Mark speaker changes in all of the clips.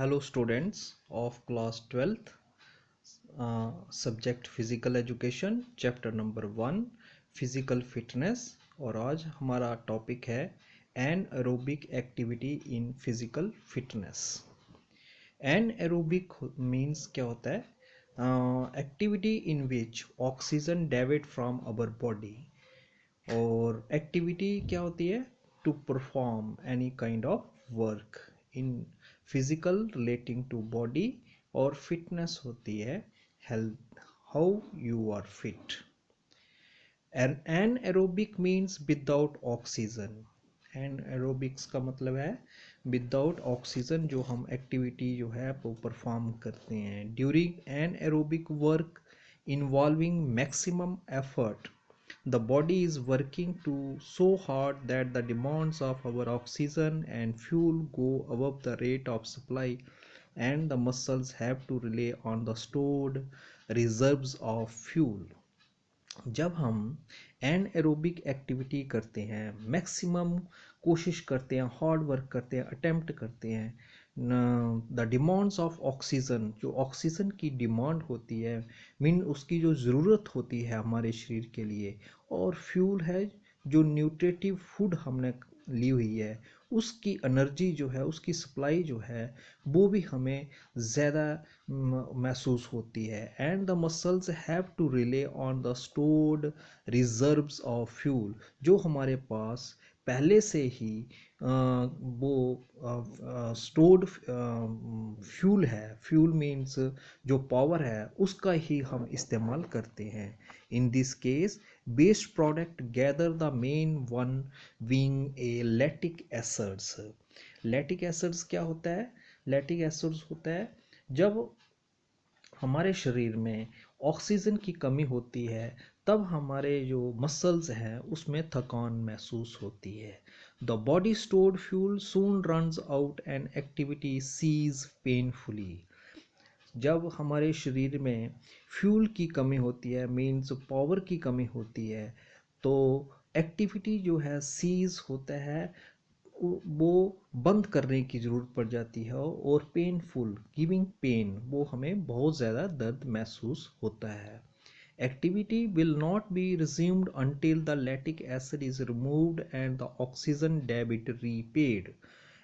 Speaker 1: Hello students of class 12th, subject physical education, chapter number 1 physical fitness। और आज हमारा topic है anaerobic activity in physical fitness। anaerobic means क्या होता है? Activity in which oxygen deviates from our body। और activity क्या होती है? To perform any kind of work in physical relating to body. और फिटनेस होती है health, how you are fit. Anaerobic means without oxygen. Anaerobics का मतलब है विदाउट ऑक्सीजन जो हम एक्टिविटी जो है वो परफॉर्म करते हैं during an aerobic work involving maximum effort. The body is working so hard that the demands of our oxygen and fuel go above the rate of supply, and the muscles have to rely on the stored reserves of fuel। जब हम anaerobic activity करते हैं, maximum कोशिश करते हैं, hard work करते हैं, attempt करते हैं, द डिमांड्स ऑफ ऑक्सीजन, जो ऑक्सीजन की डिमांड होती है, मीन उसकी जो ज़रूरत होती है हमारे शरीर के लिए, और फ्यूल है जो न्यूट्रिटिव फूड हमने ली हुई है, उसकी एनर्जी जो है, उसकी सप्लाई जो है, वो भी हमें ज़्यादा महसूस होती है। And the muscles have to rely on the stored reserves of fuel, जो हमारे पास पहले से ही वो स्टोर्ड फ्यूल है। फ्यूल मीन्स जो पावर है उसका ही हम इस्तेमाल करते हैं। In this case based product gather the main one being a lactic acids. Lactic acids क्या होता है? लैक्टिक एसिड्स होता है जब हमारे शरीर में ऑक्सीजन की कमी होती है, तब हमारे जो मसल्स हैं उसमें थकान महसूस होती है। The body stored fuel soon runs out and activity ceases painfully. जब हमारे शरीर में फ्यूल की कमी होती है, मीन्स पावर की कमी होती है, तो एक्टिविटी जो है सीज होता है, वो बंद करने की ज़रूरत पड़ जाती है, और पेनफुल गिविंग पेन, वो हमें बहुत ज़्यादा दर्द महसूस होता है। Activity will not be resumed until the lactic acid is removed and the oxygen debit repaid।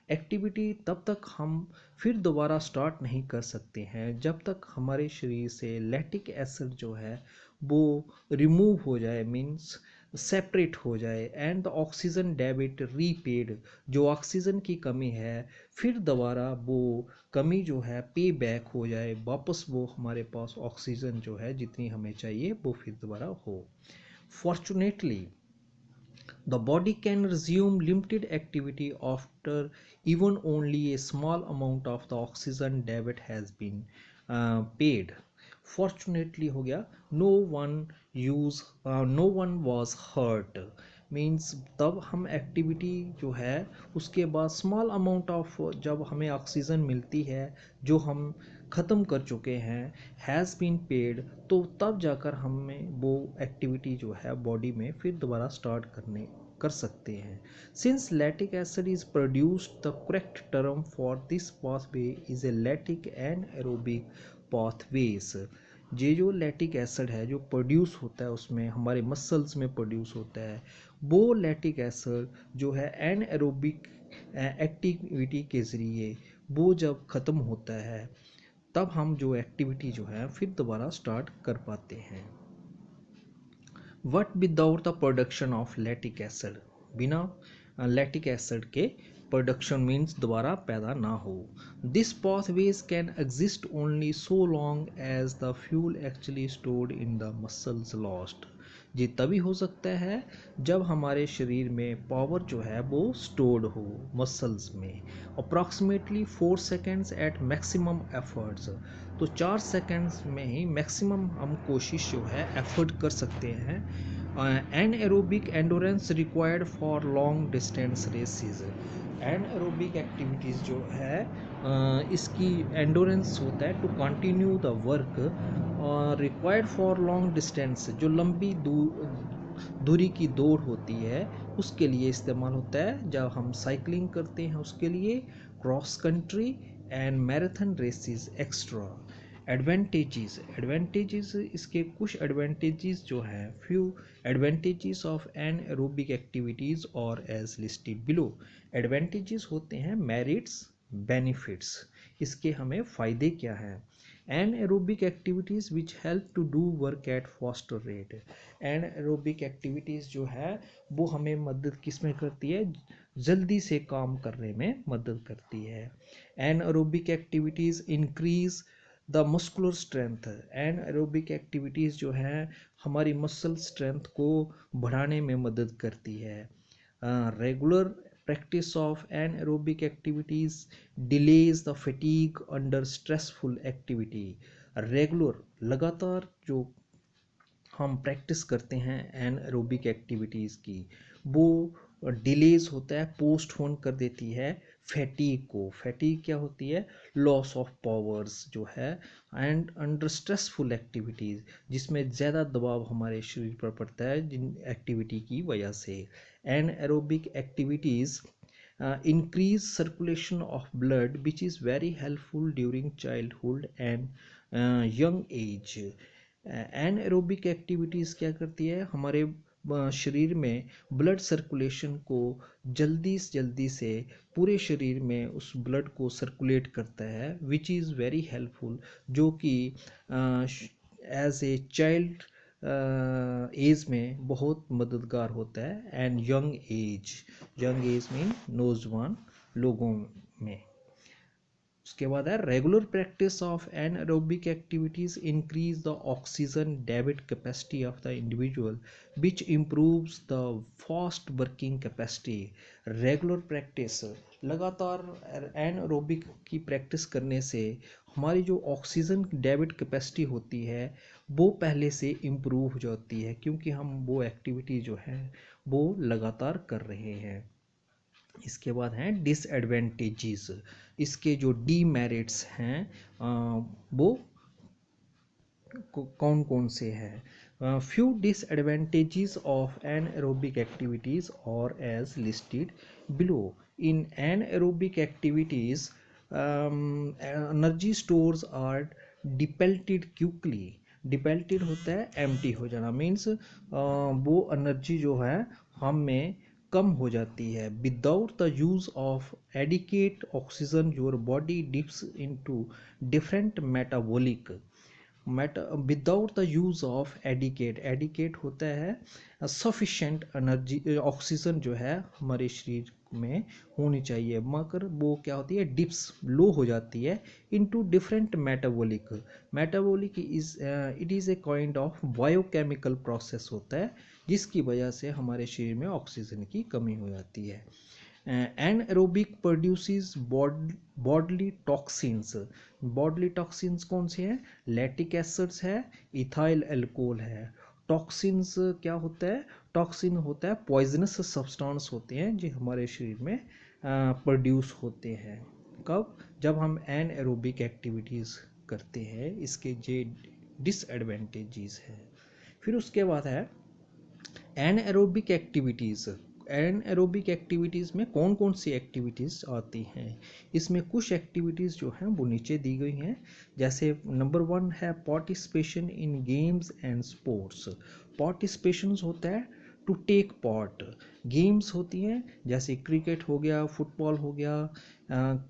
Speaker 1: Activity तब तक हम फिर दोबारा स्टार्ट नहीं कर सकते हैं जब तक हमारे शरीर से लैक्टिक एसिड जो है वो रिमूव हो जाए, मीन्स सेपरेट हो जाए, and the oxygen debit repaid, जो ऑक्सीजन की कमी है फिर दोबारा वो कमी जो है पे बैक हो जाए, वापस वो हमारे पास ऑक्सीजन जो है जितनी हमें चाहिए वो फिर दोबारा हो। Fortunately the body can resume limited activity after even only a small amount of the oxygen debit has been paid। Fortunately हो गया, no one was hurt, means तब हम एक्टिविटी जो है उसके बाद स्मॉल अमाउंट ऑफ जब हमें ऑक्सीजन मिलती है जो हम ख़त्म कर चुके हैं, हैज़ बीन पेड, तो तब जाकर हमें वो एक्टिविटी जो है बॉडी में फिर दोबारा स्टार्ट कर सकते हैं। Since lactic acid is produced, the correct term for this pathway is a lactic and aerobic pathways. ये जो लैक्टिक एसिड है जो प्रोड्यूस होता है उसमें हमारे मसल्स में प्रोड्यूस होता है, वो लैक्टिक एसिड जो है एन एरोबिक एक्टिविटी के ज़रिए वो जब ख़त्म होता है, तब हम जो एक्टिविटी जो है फिर दोबारा स्टार्ट कर पाते हैं। But without the production of lactic acid, बिना लैक्टिक एसिड के प्रोडक्शन मीन्स दोबारा पैदा ना हो। This pathways can exist only so long as the fuel actually stored in the muscles lost. ये तभी हो सकता है जब हमारे शरीर में पावर जो है वो स्टोर्ड हो मसल्स में, approximately 4 seconds at maximum efforts. तो 4 सेकेंड्स में ही मैक्सिमम हम कोशिश जो है एफर्ट कर सकते हैं। Anaerobic endurance required for long distance races. Anaerobic activities जो है इसकी एंडोरेंस होता है to continue the work required for long distance, जो लंबी दूरी की दौड़ होती है उसके लिए इस्तेमाल होता है। जब हम साइकिलिंग करते हैं उसके लिए, cross country and marathon races extra. Advantages इसके कुछ एडवांटेजेस जो हैं, few advantages of anaerobic activities are as listed below. Advantages होते हैं, मेरिट्स, बेनिफिट्स, इसके हमें फ़ायदे क्या हैं। Anaerobic activities which help to do work at faster rate. Anaerobic activities जो है वो हमें मदद किस में करती है, जल्दी से काम करने में मदद करती है। Anaerobic activities increase the muscular strength. Anaerobic activities जो हैं हमारी मसल स्ट्रेंथ को बढ़ाने में मदद करती है। Regular practice of anaerobic activities delays the fatigue under stressful activity। Regular लगातार जो हम प्रैक्टिस करते हैं एनएरोबिक एक्टिविटीज़ की, वो डिलेज होता है, पोस्टपोन कर देती है फैटीग को। फैटीग क्या होती है, लॉस ऑफ पावर्स जो है। एंड अंडर स्ट्रेसफुल एक्टिविटीज़, जिसमें ज़्यादा दबाव हमारे शरीर पर पड़ता है जिन एक्टिविटी की वजह से। Anaerobic activities increase circulation of blood which is very helpful during childhood and young age। Anaerobic activities क्या करती है, हमारे शरीर में ब्लड सर्कुलेशन को जल्दी से जल्दी से पूरे शरीर में उस ब्लड को सर्कुलेट करता है, विच इज़ वेरी हेल्पफुल, जो कि एज ए चाइल्ड एज में बहुत मददगार होता है। एंड यंग एज मीन नौजवान लोगों में। उसके बाद है regular practice of anaerobic activities increase the oxygen debit capacity of the individual which improves the fast working capacity. Regular practice, लगातार एनएरोबिक की प्रैक्टिस करने से हमारी जो ऑक्सीजन डेबिट कैपेसिटी होती है वो पहले से इम्प्रूव हो जाती है, क्योंकि हम वो एक्टिविटी जो है वो लगातार कर रहे हैं। इसके बाद हैं डिसएडवेंटेजेस। इसके जो डीमेरिट्स हैं वो कौन कौन से हैं। Few disadvantages of anaerobic activities are as listed below. In anaerobic activities energy stores are depleted quickly. Depleted होता है एम्प्टी हो जाना, मीन्स वो एनर्जी जो है हम में कम हो जाती है। Without the use of adequate oxygen your body dips into different metabolic without the use of adequate होता है सफिशेंट एनर्जी, ऑक्सीजन जो है हमारे शरीर में होनी चाहिए, मगर वो क्या होती है, डिप्स लो हो जाती है into different metabolic is it is a kind of biochemical process होता है, जिसकी वजह से हमारे शरीर में ऑक्सीजन की कमी हो जाती है। Anaerobic produces bodily toxins. Bodily toxins कौन से हैं, लैक्टिक एसिड्स है, इथाइल अल्कोहल है। टॉक्सिन्स क्या होता है, टॉक्सिन होता है पॉइजनस सब्सटेंस होते हैं जो हमारे शरीर में प्रोड्यूस होते हैं। कब, जब हम एनएरोबिक एक्टिविटीज़ करते हैं। इसके जे डिसएडवांटेजेस हैं। फिर उसके बाद है एनएरोबिक एक्टिविटीज़। एनएरोबिक एक्टिविटीज़ में कौन कौन सी एक्टिविटीज़ आती हैं। इसमें कुछ एक्टिविटीज़ जो हैं वो नीचे दी गई हैं। जैसे नंबर 1 है participation in games and sports. Participation होता है टू टेक पार्ट। गेम्स होती हैं जैसे क्रिकेट हो गया, फुटबॉल हो गया,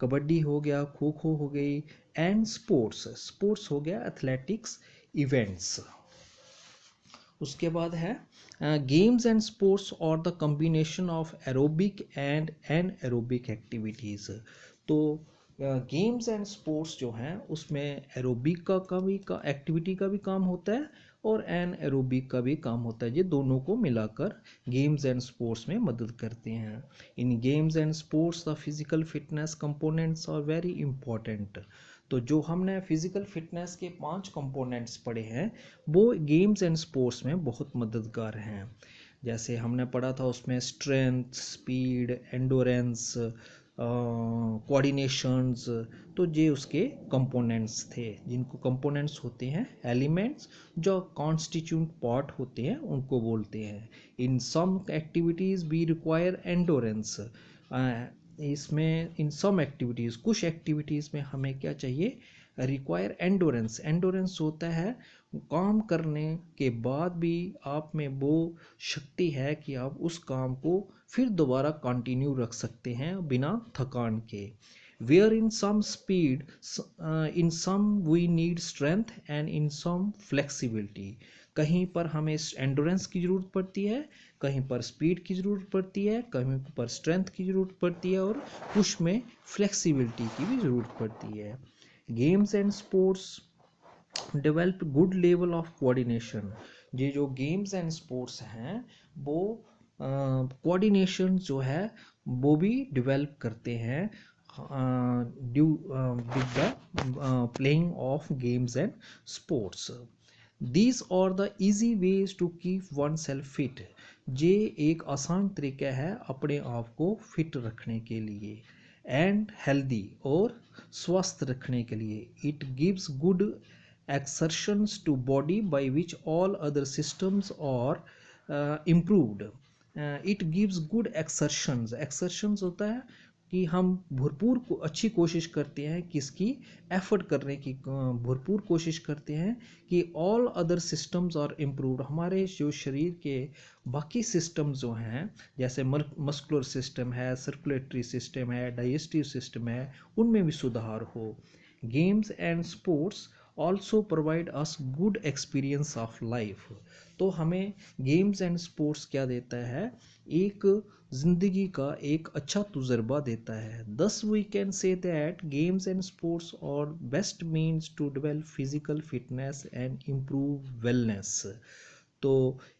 Speaker 1: कबड्डी हो गया, खो खो हो गई। एंड स्पोर्ट्स हो गया एथलेटिक्स इवेंट्स। उसके बाद है games and sports are the combination of aerobic and anaerobic activities. तो गेम्स एंड स्पोर्ट्स जो हैं उसमें एरोबिक का भी एक्टिविटी का भी काम होता है और एन एरोबिक का भी काम होता है। ये दोनों को मिलाकर गेम्स एंड स्पोर्ट्स में मदद करते हैं। In games and sports the physical fitness components are very important. तो जो हमने फिजिकल फिटनेस के 5 कंपोनेंट्स पढ़े हैं वो गेम्स एंड स्पोर्ट्स में बहुत मददगार हैं। जैसे हमने पढ़ा था उसमें स्ट्रेंथ, स्पीड, एंडोरेंस, कोऑर्डिनेशंस। तो ये उसके कंपोनेंट्स थे। जिनको कंपोनेंट्स होते हैं एलिमेंट्स जो कॉन्स्टिट्यूट पार्ट होते हैं उनको बोलते हैं। इन सम एक्टिविटीज़ वी रिक्वायर एंडोरेंस। इसमें इन सम एक्टिविटीज़, कुछ एक्टिविटीज़ में हमें क्या चाहिए, रिक्वायर एंडोरेंस। एंडोरेंस होता है काम करने के बाद भी आप में वो शक्ति है कि आप उस काम को फिर दोबारा कंटिन्यू रख सकते हैं बिना थकान के। Where in some speed, in some we need strength and in some flexibility. कहीं पर हमें एंडोरेंस की ज़रूरत पड़ती है, कहीं पर स्पीड की ज़रूरत पड़ती है, कहीं पर स्ट्रेंथ की ज़रूरत पड़ती है, और कुछ में फ्लेक्सिबिलिटी की भी ज़रूरत पड़ती है। Games and sports develop good level of coordination. ये जो गेम्स एंड स्पोर्ट्स हैं वो कोऑर्डिनेशन जो है वो भी डेवलप करते हैं due with the playing of games and sports. These are the easy ways to keep oneself fit। ये एक आसान तरीका है अपने आप को फिट रखने के लिए, एंड हेल्दी और स्वस्थ रखने के लिए। It gives good exertions to body by which all other systems are improved। It gives good exertions. Exertions होता है कि हम भरपूर को अच्छी कोशिश करते हैं, किसकी, एफर्ट करने की भरपूर कोशिश करते हैं कि all other systems are improved. हमारे जो शरीर के बाकी सिस्टम जो हैं, जैसे मस्कुलर सिस्टम है, सर्कुलेटरी सिस्टम है, डाइजेस्टिव सिस्टम है, उनमें भी सुधार हो। Games and sports also provide us good experience of life. तो हमें गेम्स एंड स्पोर्ट्स क्या देता है, एक ज़िंदगी का एक अच्छा तजुर्बा देता है। Thus we can say that games and sports are best means to develop physical fitness and improve wellness. तो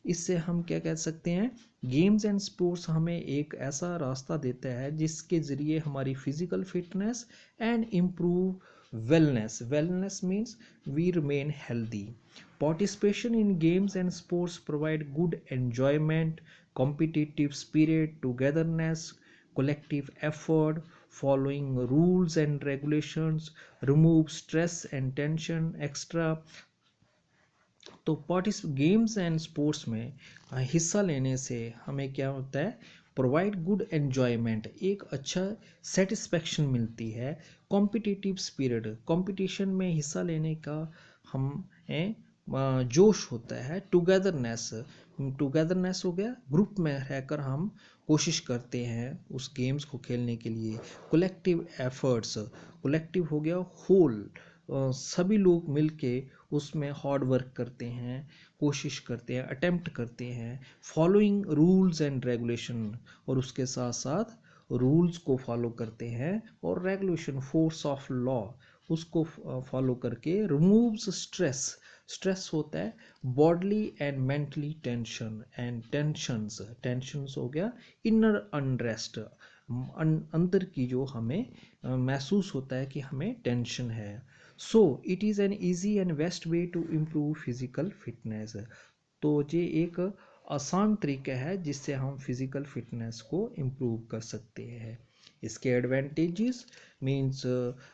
Speaker 1: इससे हम क्या कह सकते हैं, गेम्स एंड स्पोर्ट्स हमें एक ऐसा रास्ता देता है जिसके ज़रिए हमारी physical fitness and improve wellness. Wellness means we remain healthy. Participation in games and sports provide good enjoyment, competitive spirit, togetherness, collective effort, following rules and regulations, remove stress and tension, extra। तो parties games and sports में हिस्सा लेने से हमें क्या होता है, provide good enjoyment, एक अच्छा सेटिस्फेक्शन मिलती है। कॉम्पिटिटिव स्पिरिट, कंपटीशन में हिस्सा लेने का हमें जोश होता है। टुगेदरनेस, टुगेदरनेस हो गया, ग्रुप में रहकर हम कोशिश करते हैं उस गेम्स को खेलने के लिए। कलेक्टिव एफर्ट्स, कलेक्टिव हो गया होल, सभी लोग मिलके उसमें हार्ड वर्क करते हैं, कोशिश करते हैं, अटेम्प्ट करते हैं। फॉलोइंग रूल्स एंड रेगुलेशन, और उसके साथ साथ रूल्स को फॉलो करते हैं, और रेगुलेशन फोर्स ऑफ लॉ उसको फॉलो करके। रिमूव्स स्ट्रेस, स्ट्रेस होता है bodily and mentally tension and tensions. Tensions हो गया इनर अनरेस्ट, अंदर की जो हमें महसूस होता है कि हमें टेंशन है। So it is an easy and best way to improve physical fitness. तो ये एक आसान तरीका है जिससे हम फिजिकल फिटनेस को इम्प्रूव कर सकते हैं। इसके एडवांटेजेस मीन्स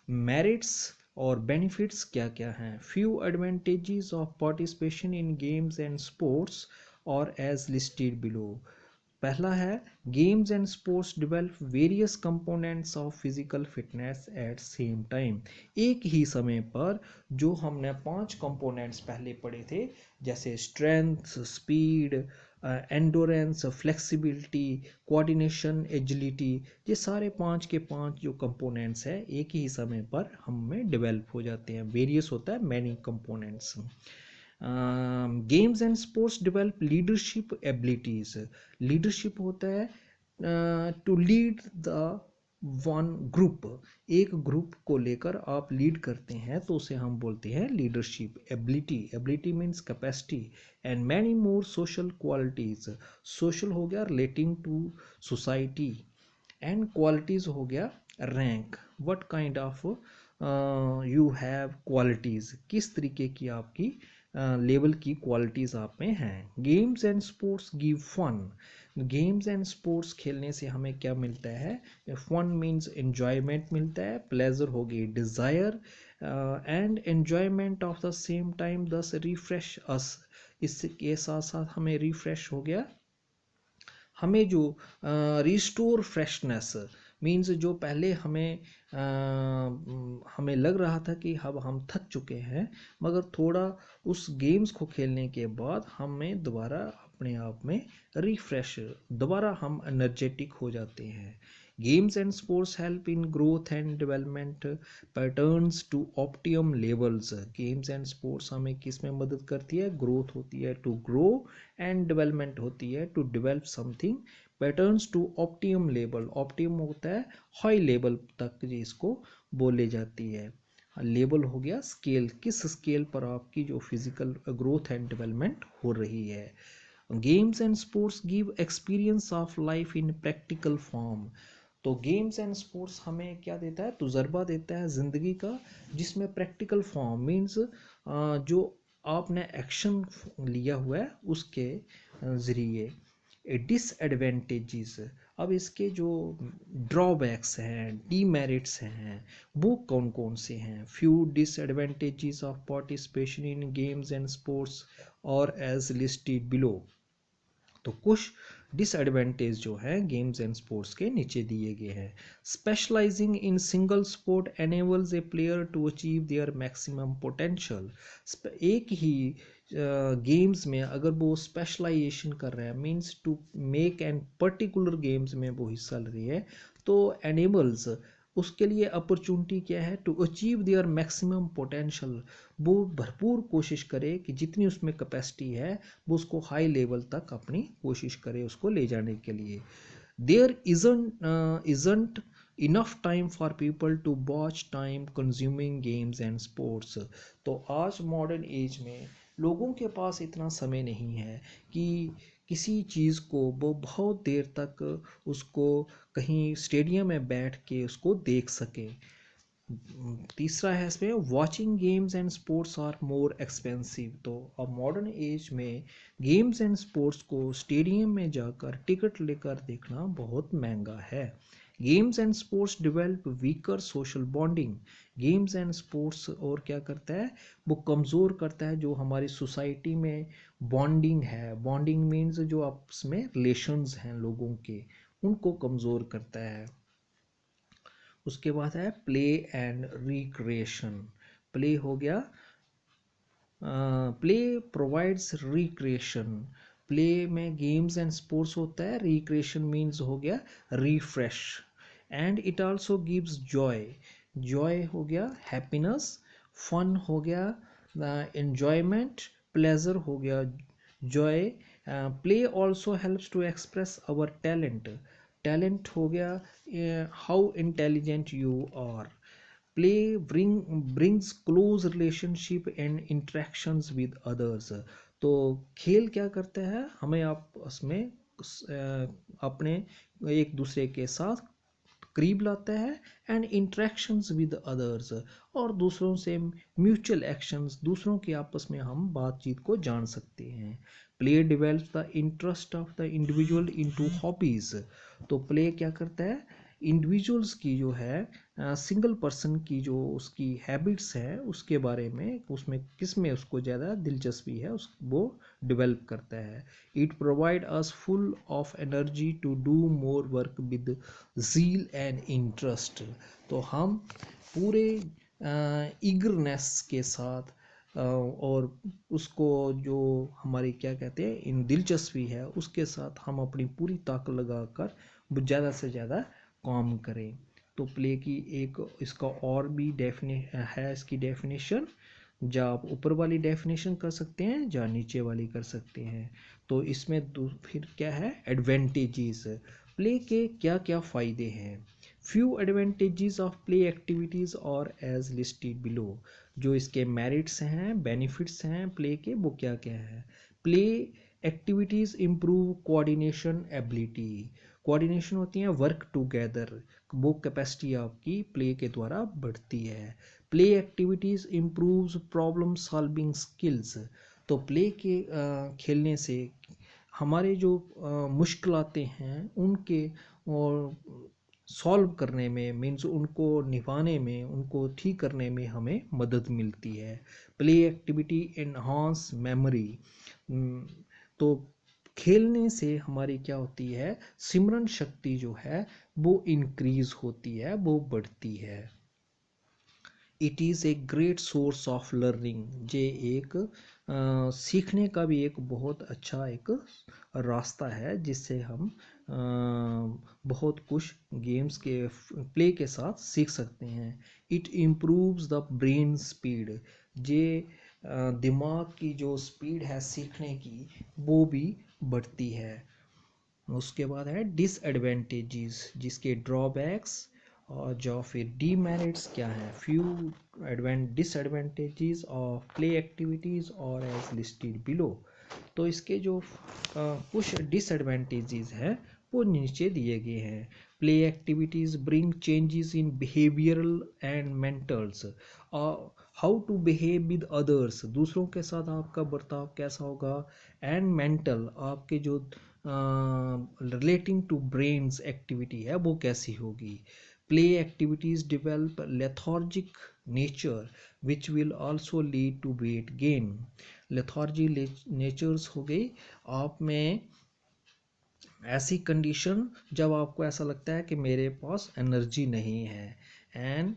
Speaker 1: मेरिट्स और बेनिफिट्स क्या क्या हैं। Few advantages of participation in games and sports are as listed below. पहला है, games and sports develop various components of physical fitness at same time. एक ही समय पर जो हमने 5 कंपोनेंट्स पहले पढ़े थे, जैसे strength, speed, endurance, flexibility, coordination, agility, ये सारे 5 के 5 जो कंपोनेंट्स हैं एक ही समय पर हम में डेवलप हो जाते हैं। वेरियस होता है many components. Games and sports develop leadership abilities. Leadership होता है to lead the one group, एक ग्रुप को लेकर आप लीड करते हैं तो उसे हम बोलते हैं leadership ability. Ability means capacity. And many more social qualities, social हो गया relating to society, and qualities हो गया rank, what kind of you have qualities, किस तरीके की आपकी लेवल की क्वालिटीज़ आप में हैं। Games and sports give fun. Games and sports खेलने से हमें क्या मिलता है, फन मीन्स एन्जॉयमेंट मिलता है, प्लेजर हो गई desire, and enjoyment of the same time, दस रिफ्रेश अस। इसके साथ साथ हमें रिफ्रेश हो गया, हमें जो रिस्टोर फ्रेशनेस मीन्स जो पहले हमें लग रहा था कि अब हम थक चुके हैं, मगर थोड़ा उस गेम्स को खेलने के बाद हमें दोबारा अपने आप में रिफ्रेश, दोबारा हम एनर्जेटिक हो जाते हैं। Games and sports help in growth and development patterns to optimum levels. Games and sports हमें किस में मदद करती है? ग्रोथ होती है, टू ग्रो, एंड डेवलपमेंट होती है, to develop something. Patterns to optimum level, optimum होता है हाई लेवल तक जिसको बोले जाती है। लेवल हो गया स्केल, किस स्केल पर आपकी जो फिजिकल ग्रोथ एंड डेवलपमेंट हो रही है। Games and sports give experience of life in practical form. तो गेम्स एंड स्पोर्ट्स हमें क्या देता है? तजुर्बा देता है ज़िंदगी का, जिसमें प्रैक्टिकल फॉर्म मीन्स जो आपने एक्शन लिया हुआ है उसके ज़रिए। डिसएडवेंटेजेस, अब इसके जो ड्रॉबैक्स हैं, डीमेरिट्स हैं, वो कौन कौन से हैं? Few disadvantages of participation in games and sports are as listed below. तो कुछ डिसएडवांटेज जो है गेम्स एंड स्पोर्ट्स के नीचे दिए गए हैं। Specialising in single sport enables a player to achieve their maximum potential. एक ही गेम्स में अगर वो स्पेशलाइजेशन कर रहा है, means to make and particular games में वो हिस्सा ले रही है, तो एनेबल्स उसके लिए अपॉर्चुनिटी क्या है? To achieve their maximum potential, वो भरपूर कोशिश करे कि जितनी उसमें कैपेसिटी है वो उसको हाई लेवल तक अपनी कोशिश करे उसको ले जाने के लिए। There isn't enough time for people to watch time consuming games and sports. तो आज मॉडर्न एज में लोगों के पास इतना समय नहीं है कि किसी चीज़ को वो बहुत देर तक उसको कहीं स्टेडियम में बैठ के उसको देख सके। तीसरा है इसमें, watching games and sports are more expensive. तो अब मॉडर्न एज में गेम्स एंड स्पोर्ट्स को स्टेडियम में जाकर टिकट लेकर देखना बहुत महंगा है। Games and sports develop weaker social bonding. Games and sports और क्या करता है? वो कमज़ोर करता है जो हमारी सोसाइटी में बॉन्डिंग है। बॉन्डिंग मीन्स जो आपस में रिलेशंस हैं लोगों के, उनको कमज़ोर करता है। उसके बाद है प्ले एंड रिक्रिएशन। प्ले हो गया, प्ले प्रोवाइड्स रिक्रिएशन। प्ले में गेम्स एंड स्पोर्ट्स होता है, रिक्रिएशन मीन्स हो गया refresh, and it also gives Joy. Joy हो गया हैप्पीनेस, फन हो गया एंजॉयमेंट, प्लेजर हो गया joy. Play also helps to express our talent. Talent हो गया how intelligent you are. Play brings close relationship and interactions with others. तो खेल क्या करता है? हमें आपस में अपने एक दूसरे के साथ करीब लाता है, एंड इंटरेक्शंस विद अदर्स, और दूसरों से म्यूचुअल एक्शंस, दूसरों के आपस में हम बातचीत को जान सकते हैं। Play develops the interest of the individual into hobbies. तो प्ले क्या करता है? इंडिविजुअल्स की जो है सिंगल पर्सन की जो उसकी हैबिट्स है उसके बारे में, उसमें किस में उसको ज़्यादा दिलचस्पी है उस वो डेवलप करता है। It provide us full of energy to do more work with zeal and interest. तो हम पूरे ईगरनेस के साथ और उसको जो हमारी क्या कहते हैं इन दिलचस्पी है उसके साथ हम अपनी पूरी ताकत लगाकर ज़्यादा से ज़्यादा काम करें। तो प्ले की एक इसका और भी है इसकी डेफिनेशन, या आप ऊपर वाली डेफिनेशन कर सकते हैं या नीचे वाली कर सकते हैं। तो इसमें फिर क्या है एडवांटेजेस, प्ले के क्या क्या फ़ायदे हैं। Few advantages of play activities और एज लिस्टेड बिलो। जो इसके मेरिट्स हैं, बेनिफिट्स हैं प्ले के, वो क्या क्या है? Play activities improve coordination ability. Coordination होती है वर्क टुगेदर, वो कैपेसिटी आपकी प्ले के द्वारा बढ़ती है। Play activities improves problem solving skills. तो प्ले के खेलने से हमारे जो मुश्किलातें हैं उनके और सॉल्व करने में, मीन्स उनको निभाने में, उनको ठीक करने में हमें मदद मिलती है। Play activity enhance memory. तो खेलने से हमारी क्या होती है, सिमरण शक्ति जो है वो इंक्रीज होती है, वो बढ़ती है। It is a great source of learning, ये एक सीखने का भी एक बहुत अच्छा एक रास्ता है, जिससे हम बहुत कुछ गेम्स के प्ले के साथ सीख सकते हैं। It improves the brain speed, ये दिमाग की जो स्पीड है सीखने की वो भी बढ़ती है। उसके बाद है डिसएडवांटेजेस, जिसके ड्रॉबैक्स और जो फिर डीमेरिट्स क्या है, few disadvantages of play activities और एज लिस्टेड बिलो। तो इसके जो कुछ डिसएडवांटेजेस हैं वो नीचे दिए गए हैं। Play activities bring changes in behavioural and mentals, how to behave with others, दूसरों के साथ आपका बर्ताव कैसा होगा, एंड मेंटल, आपके जो रिलेटिंग टू ब्रेन्स एक्टिविटी है वो कैसी होगी। Play activities develop lethargic nature which will also lead to weight gain. Lethargy natures हो गई आप में ऐसी कंडीशन जब आपको ऐसा लगता है कि मेरे पास एनर्जी नहीं है, and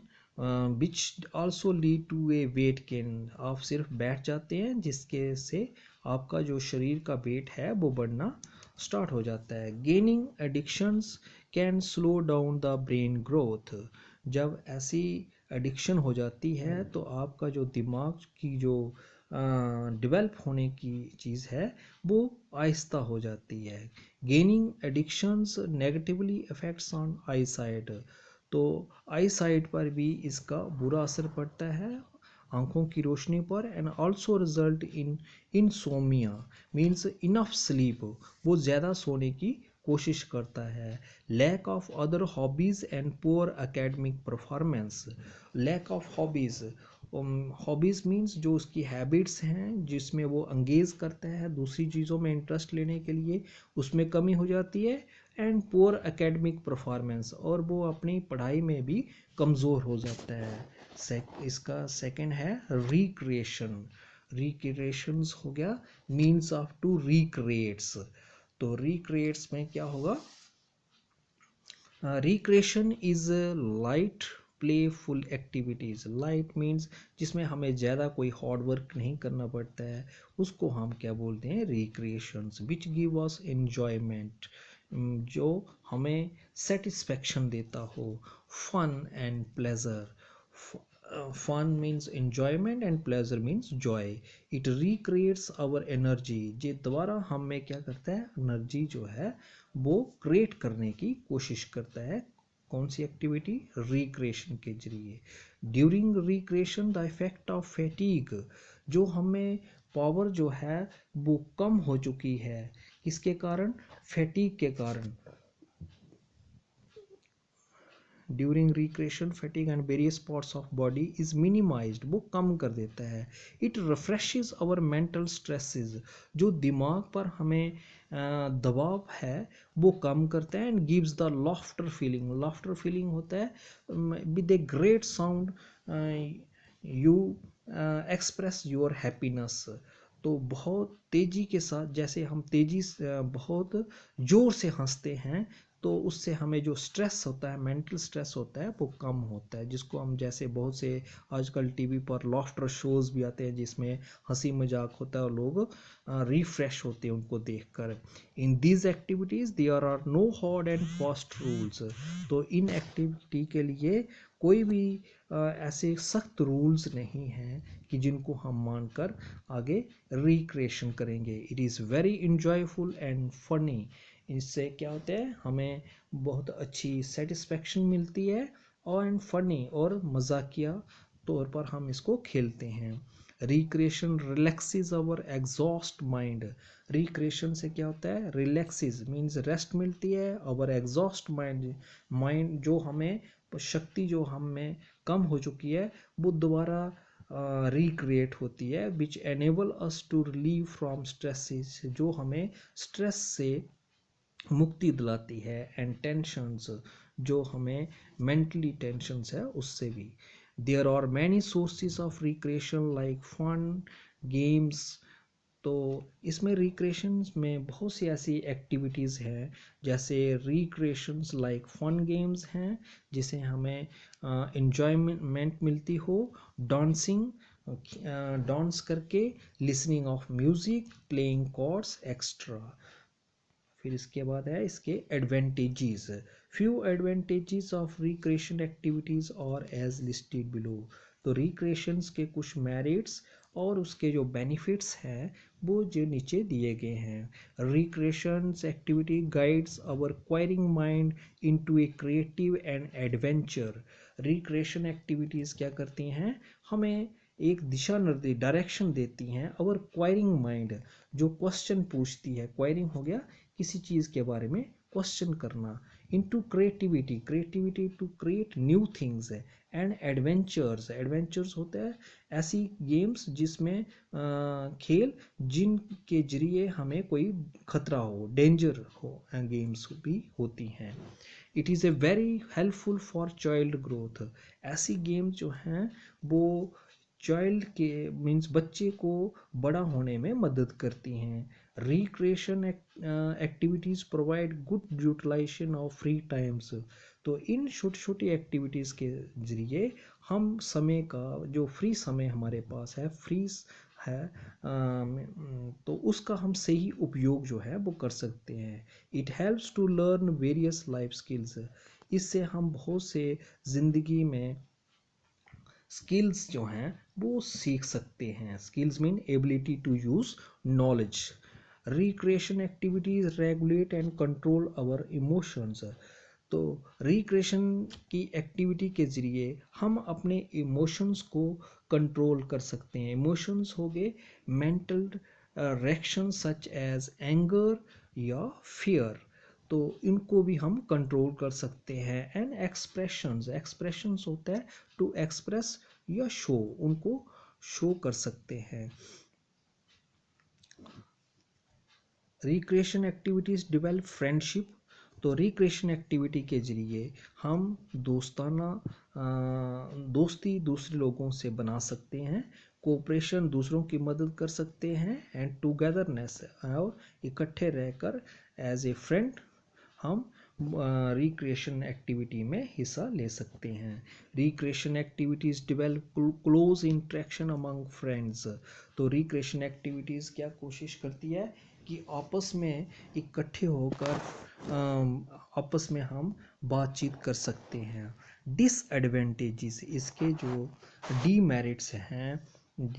Speaker 1: which also lead to a weight gain, आप सिर्फ बैठ जाते हैं जिसके से आपका जो शरीर का वेट है वो बढ़ना स्टार्ट हो जाता है। Gaining addictions can slow down the brain growth, जब ऐसी एडिक्शन हो जाती है तो आपका जो दिमाग की जो डेवलप होने की चीज़ है वो आहिस्ता हो जाती है। Gaining addictions negatively affects on I site, तो आई साइट पर भी इसका बुरा असर पड़ता है, आंखों की रोशनी पर। And also result in insomnia, means enough sleep, वो ज़्यादा सोने की कोशिश करता है। Lack of other hobbies and poor academic performance, lack of hobbies, hobbies means जो उसकी हैबिट्स हैं जिसमें वो अंगेज करता है दूसरी चीज़ों में इंटरेस्ट लेने के लिए, उसमें कमी हो जाती है। एंड पुअर एकेडमिक परफॉर्मेंस, और वो अपनी पढ़ाई में भी कमज़ोर हो जाता है। इसका सेकंड है रिक्रिएशन, रिक्रिएशंस हो गया मीन्स ऑफ टू रिक्रिएट्स, तो रिक्रिएट्स में क्या होगा, recreation is light playful activities, light means जिसमें हमें ज़्यादा कोई हार्ड वर्क नहीं करना पड़ता है, उसको हम क्या बोलते हैं, recreations, which give us enjoyment, जो हमें सेटिस्फेक्शन देता हो। Fun and pleasure, fun means enjoyment and pleasure means joy. It recreates our energy, ये दोबारा हमें क्या करता है, एनर्जी जो है वो क्रिएट करने की कोशिश करता है। कौन सी एक्टिविटी, रिक्रिएशन के जरिए। During recreation the effect of fatigue, जो हमें पावर जो है वो कम हो चुकी है, किसके कारण, फैटीग के कारण। During recreation fatigue and various parts of body is minimized, वो कम कर देता है। It refreshes our mental stresses, जो दिमाग पर हमें दबाव है वो कम करता है। And gives the laughter feeling, laughter feeling होता है with a great sound you express your happiness, तो बहुत तेज़ी के साथ, जैसे हम तेज़ी से बहुत ज़ोर से हंसते हैं तो उससे हमें जो स्ट्रेस होता है, मेंटल स्ट्रेस होता है वो कम होता है, जिसको हम जैसे बहुत से आजकल टीवी पर लॉफ्टर शोज़ भी आते हैं जिसमें हंसी मजाक होता है और लोग रिफ्रेश होते हैं उनको देखकर। In these activities there are no hard and fast rules, तो इन एक्टिविटी के लिए कोई भी ऐसे सख्त रूल्स नहीं हैं कि जिनको हम मानकर आगे रिक्रिएशन करेंगे। It is very enjoyful and funny, इससे क्या होता है, हमें बहुत अच्छी सेटिस्फेक्शन मिलती है और एंड फनी और मजाकिया तौर पर हम इसको खेलते हैं। Recreation relaxes our exhaust mind, recreation से क्या होता है, रिलैक्सेस मीन्स रेस्ट मिलती है, आवर एग्जॉस्ट माइंड, माइंड जो हमें शक्ति जो हम में कम हो चुकी है वो दोबारा रिक्रिएट होती है। Which enable us to relieve from stresses, जो हमें स्ट्रेस से मुक्ति दिलाती है। एंड टेंशंस, जो हमें मेंटली टेंशंस है उससे भी। There are many sources of recreation like fun games, तो इसमें रिक्रिएशंस में बहुत सी ऐसी एक्टिविटीज़ हैं, जैसे रिक्रिएशंस लाइक फन गेम्स हैं जिसे हमें इंजॉयमेंट मिलती हो, डांसिंग, डांस करके, listening of music, playing cards extra. फिर इसके बाद है इसके advantages. Few advantages of recreation activities are as listed below. तो रिक्रिएशंस के कुछ मेरिट्स और उसके जो बेनिफिट्स हैं वो जो नीचे दिए गए हैं। Recreations activity guides our inquiring mind into a creative and adventure. Recreation activities क्या करती हैं, हमें एक दिशा निर्देश, डायरेक्शन देती हैं। आवर क्वायरिंग माइंड, जो क्वेश्चन पूछती है, क्वायरिंग हो गया किसी चीज़ के बारे में क्वेश्चन करना, into creativity, creativity to create new things है, एंड एडवेंचर्स, एडवेंचर्स होता है ऐसी गेम्स जिसमें खेल जिनके जरिए हमें कोई खतरा हो, डेंजर हो, गेम्स भी होती हैं। It is A very helpful for child growth. ऐसी गेम्स जो हैं वो चाइल्ड के मीन्स बच्चे को बड़ा होने में मदद करती हैं। Recreation activities provide good utilization of free times. तो इन छोटी छोटी एक्टिविटीज़ के जरिए हम समय का जो फ्री समय हमारे पास है, फ्री है, तो उसका हम सही उपयोग जो है वो कर सकते हैं। It helps to learn various life skills. इससे हम बहुत से ज़िंदगी में स्किल्स जो हैं वो सीख सकते हैं। Skills mean ability to use knowledge. Recreation activities regulate and control our emotions. तो रिक्रिएशन की एक्टिविटी के ज़रिए हम अपने इमोशंस को कंट्रोल कर सकते हैं। इमोशंस हो गए mental reaction such as anger या फियर, तो इनको भी हम कंट्रोल कर सकते हैं। एंड एक्सप्रेशंस, एक्सप्रेशंस होता है टू एक्सप्रेस या शो, उनको शो कर सकते हैं। Recreation activities develop friendship. तो रिक्रिएशन एक्टिविटी के जरिए हम दोस्ताना दोस्ती दूसरे लोगों से बना सकते हैं, कोऑपरेशन दूसरों की मदद कर सकते हैं, एंड टुगेदरनेस, और इकट्ठे रहकर एज ए फ्रेंड हम रिक्रिएशन एक्टिविटी में हिस्सा ले सकते हैं। Recreation activities develop close interaction among friends. तो रिक्रिएशन एक्टिविटीज़ क्या कोशिश करती है कि आपस में इकट्ठे होकर आपस में हम बातचीत कर सकते हैं। डिसएडवांटेजेस, इसके जो डीमेरिट्स हैं,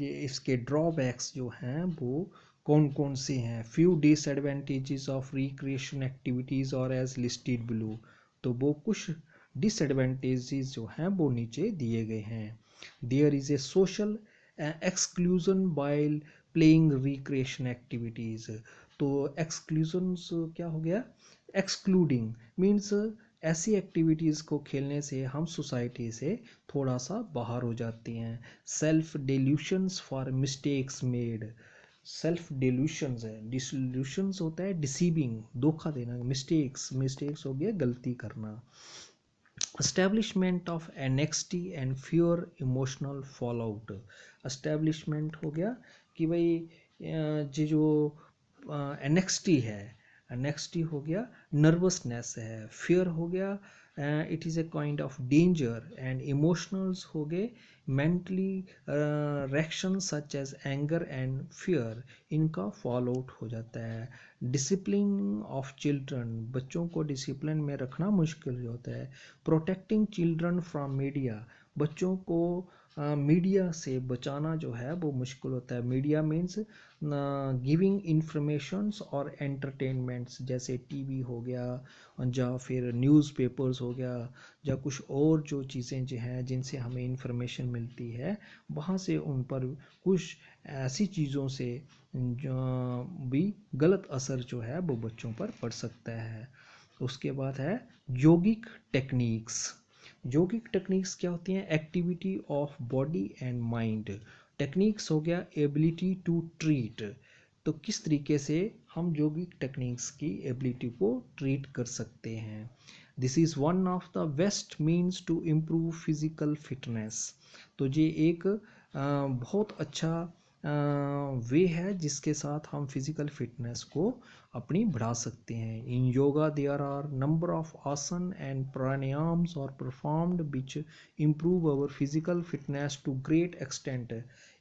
Speaker 1: ये इसके ड्रॉबैक्स जो हैं वो कौन कौन से हैं। Few disadvantages of recreation activities और एज लिस्टेड बिलो। तो वो कुछ डिसएडवांटेजेस जो हैं वो नीचे दिए गए हैं। There is a social exclusion while playing recreation activities. तो एक्सक्लूजन्स क्या हो गया, एक्सक्लूडिंग मीन्स ऐसी एक्टिविटीज़ को खेलने से हम सोसाइटी से थोड़ा सा बाहर हो जाते हैं। Self delusions for mistakes made. Self delusions है, डिल्यूशंस होता है डिसीविंग, धोखा देना, मिस्टेक्स, मिस्टेक्स हो गया गलती करना। Establishment of anxiety and fear emotional fallout. Establishment हो गया कि भाई ये जो एनेक्सिटी है, एनेक्सिटी हो गया नर्वसनेस है, फियर हो गया it is a kind of danger, and emotionals हो गए mentally reaction such as anger and fear, इनका फॉल आउट हो जाता है। डिसिप्लिन ऑफ चिल्ड्रन, बच्चों को डिसिप्लिन में रखना मुश्किल होता है। प्रोटेक्टिंग चिल्ड्रन फ्रॉम मीडिया, बच्चों को मीडिया से बचाना जो है वो मुश्किल होता है। मीडिया मीन्स गिविंग इंफॉर्मेशंस और एंटरटेनमेंट्स, जैसे टीवी हो गया या फिर न्यूज़पेपर्स हो गया, या कुछ और जो चीज़ें जो हैं जिनसे हमें इंफॉर्मेशन मिलती है, वहाँ से उन पर कुछ ऐसी चीज़ों से जो भी गलत असर जो है वो बच्चों पर पड़ सकता है। उसके बाद है योगिक टेक्निक्स। योगिक टेक्निक्स क्या होती हैं, activity of body and mind. Techniques हो गया एबिलिटी टू ट्रीट, तो किस तरीके से हम योगिक टेक्निक्स की एबिलिटी को ट्रीट कर सकते हैं। This is one of the best means to improve physical fitness. तो ये एक बहुत अच्छा वे है जिसके साथ हम फिजिकल फिटनेस को अपनी बढ़ा सकते हैं। In yoga there are number of asan and pranayams are performed which improve our physical fitness to great extent.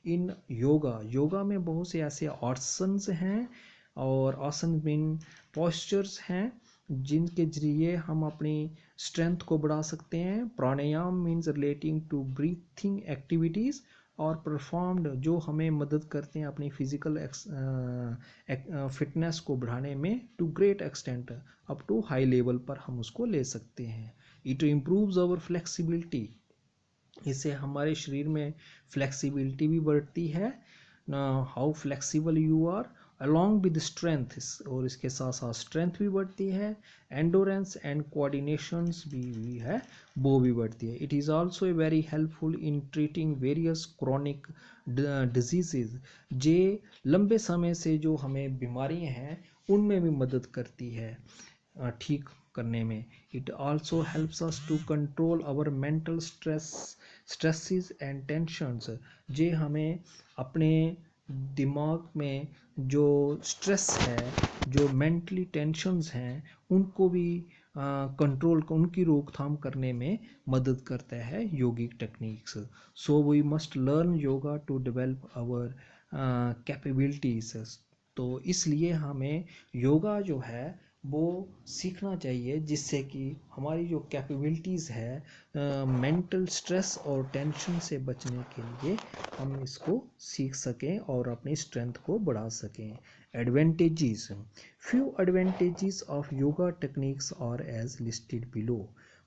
Speaker 1: इन योगा में बहुत से ऐसे आसन्स हैं, और आसन मीन पोस्चर्स हैं जिनके जरिए हम अपनी स्ट्रेंथ को बढ़ा सकते हैं। Pranayam means relating to breathing activities, are performed जो हमें मदद करते हैं अपनी फिजिकल फिटनेस को बढ़ाने में to great extent, up to high level पर हम उसको ले सकते हैं। इट इम्प्रूव्स अवर फ्लेक्सिबिलिटी, इससे हमारे शरीर में फ्लेक्सिबिलिटी भी बढ़ती है। How flexible you are along with strength, और इसके साथ साथ स्ट्रेंथ भी बढ़ती है। एंडोरेंस एंड कोऑर्डिनेशंस भी है, वो भी बढ़ती है। It is also a very helpful in treating various chronic diseases, जे लंबे समय से जो हमें बीमारियां हैं उनमें भी मदद करती है ठीक करने में। It also helps us to control our mental stresses and tensions, जे हमें अपने दिमाग में जो स्ट्रेस है, जो मेंटली टेंशंस हैं, उनको भी कंट्रोल, उनकी रोकथाम करने में मदद करता है yogic techniques. So we must learn yoga to develop our capabilities. तो इसलिए हमें योगा जो है वो सीखना चाहिए, जिससे कि हमारी जो कैपेबिलिटीज़ है मेंटल स्ट्रेस और टेंशन से बचने के लिए हम इसको सीख सकें और अपनी स्ट्रेंथ को बढ़ा सकें। Advantages, few advantages of yoga techniques are as listed below.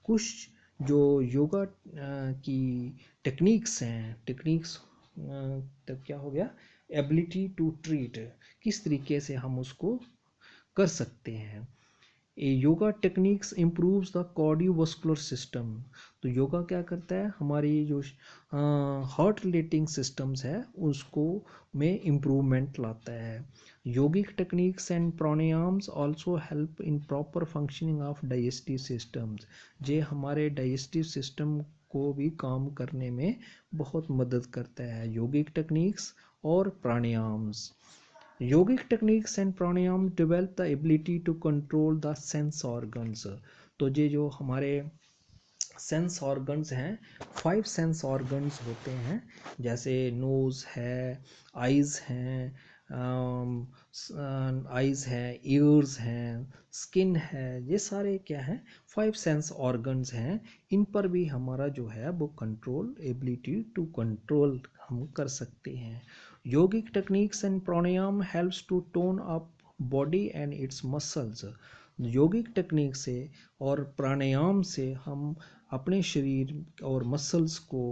Speaker 1: कुछ जो योगा की टेक्निक्स हैं, टेक्निक्स तब क्या हो गया, एबिलिटी टू ट्रीट, किस तरीके से हम उसको कर सकते हैं। A yoga techniques improves the cardiovascular system, तो योगा क्या करता है, हमारी जो हार्ट रिलेटिंग सिस्टम्स है उसको में इम्प्रूवमेंट लाता है। Yogic techniques and pranayams also help in proper functioning of digestive systems, जे हमारे डाइजेस्टिव सिस्टम को भी काम करने में बहुत मदद करता है योगिक टेक्निक्स और pranayams. Yogic techniques and pranayam develop the ability to control the sense organs, तो ये जो हमारे सेंस ऑर्गन्स हैं, 5 सेंस ऑर्गन्स होते हैं, जैसे नोज़ है, आइज़ हैं, आइज़ हैं, ईयर्स हैं, स्किन है, ये सारे क्या हैं, 5 सेंस ऑर्गन्स हैं। इन पर भी हमारा जो है वो कंट्रोल, एबिलिटी टू कंट्रोल हम कर सकते हैं। Yogic techniques and pranayam helps to tone up body and its muscles, yogic technique से और प्राणायाम से हम अपने शरीर और मसल्स को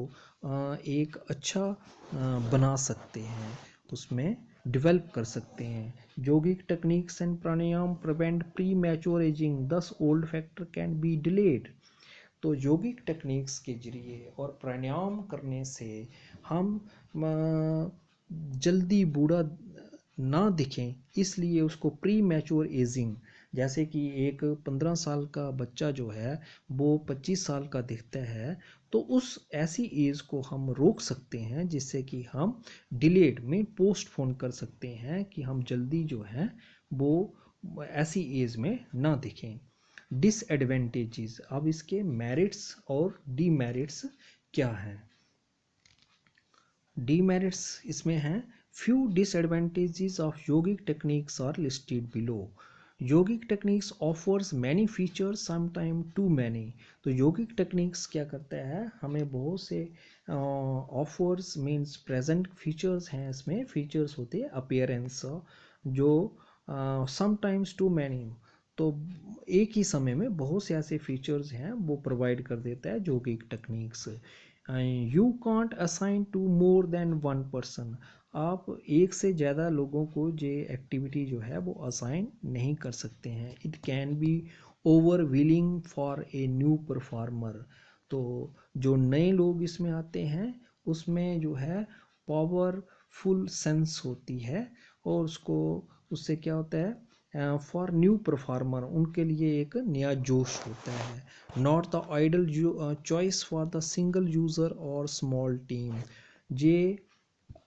Speaker 1: एक अच्छा बना सकते हैं, उसमें डेवलप कर सकते हैं। Yogic techniques and pranayam prevent premature ageing, thus old factor can be delayed, तो यौगिक टेक्निक्स के जरिए और प्राणायाम करने से हम जल्दी बूढ़ा ना दिखें, इसलिए उसको प्री मैच्योर एजिंग, जैसे कि एक 15 साल का बच्चा जो है वो 25 साल का दिखता है, तो उस ऐसी एज को हम रोक सकते हैं, जिससे कि हम डिलेड में पोस्टपोन कर सकते हैं कि हम जल्दी जो है वो ऐसी एज में ना दिखें। डिसएडवेंटेजेस, अब इसके मेरिट्स और डीमेरिट्स क्या हैं। डीमेरिट्स इसमें हैं, few disadvantages of yogic techniques are listed below. Yogic techniques offers many features sometime too many, तो योगिक टेक्निक्स क्या करता है, हमें बहुत से ऑफर्स मीन्स प्रेजेंट फीचर्स हैं, इसमें फीचर्स होते हैं अपीयरेंस, जो समटाइम्स टू मैनी, तो एक ही समय में बहुत से ऐसे फीचर्स हैं वो प्रोवाइड कर देता है yogic techniques. You can't assign to more than one person, आप एक से ज़्यादा लोगों को ये एक्टिविटी जो है वो असाइन नहीं कर सकते हैं। It can be over willing for a new performer, तो जो नए लोग इसमें आते हैं उसमें जो है पावरफुल सेंस होती है, और उससे क्या होता है, फॉर न्यू परफॉर्मर उनके लिए एक नया जोश होता है। Not the ideal choice for the single user और स्मॉल टीम, ये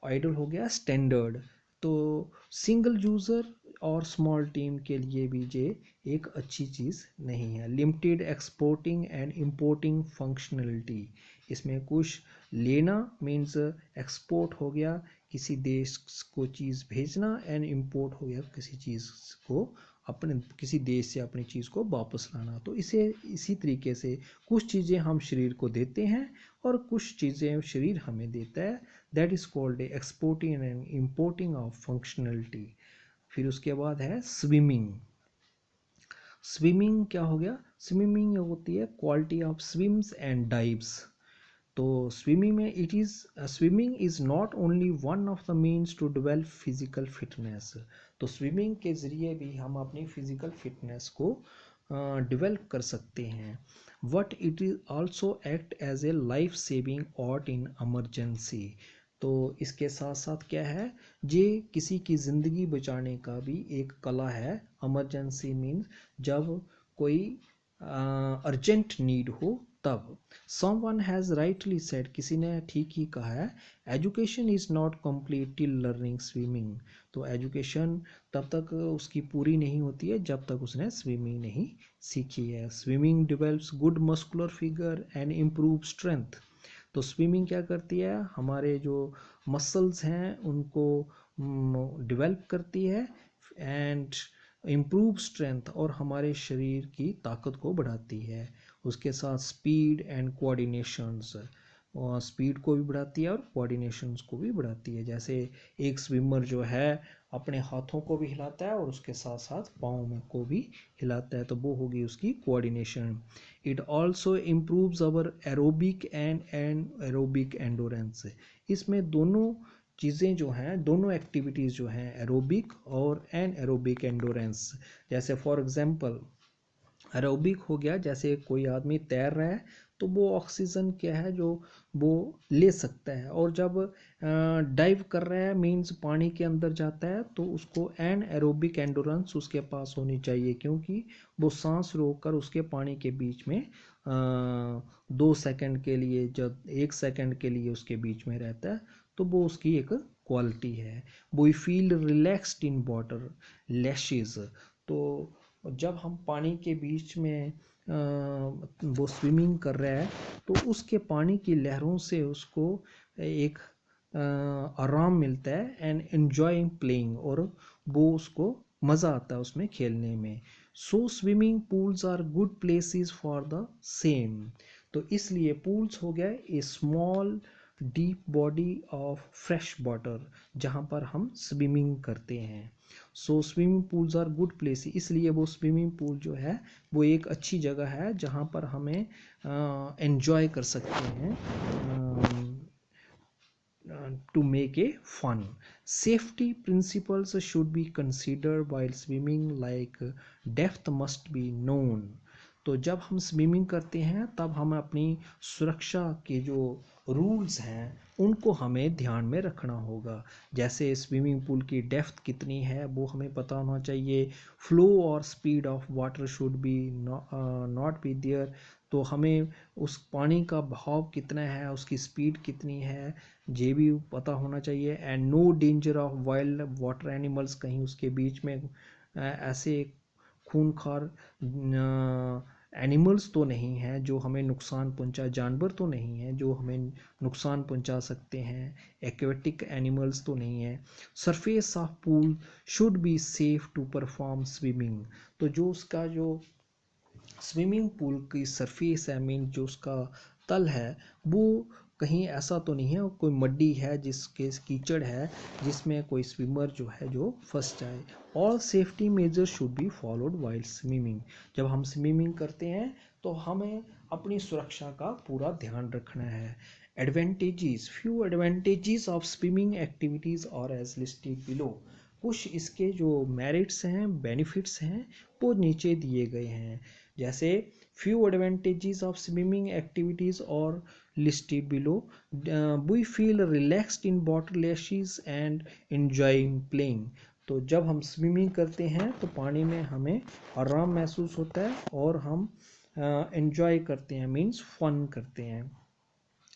Speaker 1: आइडल हो गया स्टैंडर्ड। तो सिंगल यूज़र और स्मॉल टीम के लिए भी ये एक अच्छी चीज़ नहीं है। Limited exporting and importing functionality, इसमें कुछ लेना मीन्स एक्सपोर्ट हो गया किसी देश को चीज़ भेजना, एंड इंपोर्ट हो गया किसी चीज़ को अपने किसी देश से अपनी चीज़ को वापस लाना। तो इसे इसी तरीके से कुछ चीज़ें हम शरीर को देते हैं और कुछ चीज़ें शरीर हमें देता है, that is called exporting and importing of functionality. फिर उसके बाद है स्विमिंग। स्विमिंग क्या हो गया? स्विमिंग होती है quality of swims and dives. तो स्विमिंग में it is swimming is not only one of the means to develop physical fitness. तो स्विमिंग के ज़रिए भी हम अपनी फिजिकल फिटनेस को डेवलप कर सकते हैं। But it is also act as a life saving art in emergency. तो इसके साथ साथ क्या है, ये किसी की ज़िंदगी बचाने का भी एक कला है। इमरजेंसी मीन्स जब कोई अर्जेंट नीड हो तब। समवन हैज़ राइटली सेड, किसी ने ठीक ही कहा है, education is not complete till learning swimming. तो एजुकेशन तब तक उसकी पूरी नहीं होती है जब तक उसने स्विमिंग नहीं सीखी है। Swimming develops good muscular figure and improve strength. तो स्विमिंग क्या करती है, हमारे जो मसल्स हैं उनको डेवलप करती है एंड इम्प्रूव स्ट्रेंथ, और हमारे शरीर की ताकत को बढ़ाती है। उसके साथ स्पीड एंड कोऑर्डिनेशंस, और स्पीड को भी बढ़ाती है और कोऑर्डिनेशंस को भी बढ़ाती है। जैसे एक स्विमर जो है अपने हाथों को भी हिलाता है और उसके साथ साथ पाँव में को भी हिलाता है, तो वो होगी उसकी coordination. It also improves our aerobic and aerobic endurance. इसमें दोनों चीज़ें जो हैं, दोनों एक्टिविटीज़ जो हैं, एरोबिक और एन एरोबिक एंडोरेंस। जैसे फॉर एग्जांपल एरोबिक हो गया, जैसे कोई आदमी तैर रहा है तो वो ऑक्सीजन क्या है जो वो ले सकता है, और जब डाइव कर रहा है मीन्स पानी के अंदर जाता है, तो उसको एन एरोबिक एंडोरेंस उसके पास होनी चाहिए, क्योंकि वो सांस रोककर उसके पानी के बीच में 2 सेकंड के लिए, जब 1 सेकंड के लिए उसके बीच में रहता है, तो वो उसकी एक क्वालिटी है। We feel relaxed in water lashes. तो जब हम पानी के बीच में वो स्विमिंग कर रहा है तो उसके पानी की लहरों से उसको एक आराम मिलता है एंड एन्जॉय प्लेइंग, और वो उसको मज़ा आता है उसमें खेलने में। So swimming pools are good places for the same. तो इसलिए पूल्स हो गया a small deep body of fresh water जहाँ पर हम स्विमिंग करते हैं। So swimming pools are good place, इसलिए वो स्विमिंग पूल जो है वो एक अच्छी जगह है जहाँ पर हमें एंजॉय कर सकते हैं to make a fun. Safety principles should be considered while swimming, like depth must be known. तो जब हम स्विमिंग करते हैं तब हम अपनी सुरक्षा के जो रूल्स हैं उनको हमें ध्यान में रखना होगा। जैसे स्विमिंग पूल की डेप्थ कितनी है वो हमें पता होना चाहिए। फ्लो और speed of water should be not be there. तो हमें उस पानी का बहाव कितना है, उसकी स्पीड कितनी है, ये भी पता होना चाहिए। And no danger of wild water animals, कहीं उसके बीच में ऐसे खूंखार एनिमल्स तो नहीं हैं जो हमें नुकसान पहुंचा, जानवर तो नहीं हैं जो हमें नुकसान पहुंचा सकते हैं, एक्वेटिक एनिमल्स तो नहीं हैं। Surface of pool should be safe to perform swimming. तो जो उसका जो स्विमिंग पूल की सरफेस है, मीन जो उसका तल है, वो कहीं ऐसा तो नहीं है कोई मड्डी है जिसके कीचड़ है जिसमें कोई स्विमर जो है जो फंस जाए। All safety major should be followed while swimming. जब हम स्विमिंग करते हैं तो हमें अपनी सुरक्षा का पूरा ध्यान रखना है। Advantages, few advantages of swimming activities और एज लिस्टेड बिलो। कुछ इसके जो मेरिट्स हैं, बेनिफिट्स हैं, वो नीचे दिए गए हैं। जैसे few advantages of swimming activities और listed below. We feel relaxed in water lashes and enjoying playing. तो जब हम स्विमिंग करते हैं तो पानी में हमें आराम महसूस होता है और हम एंजॉय करते हैं, मीन्स फन करते हैं।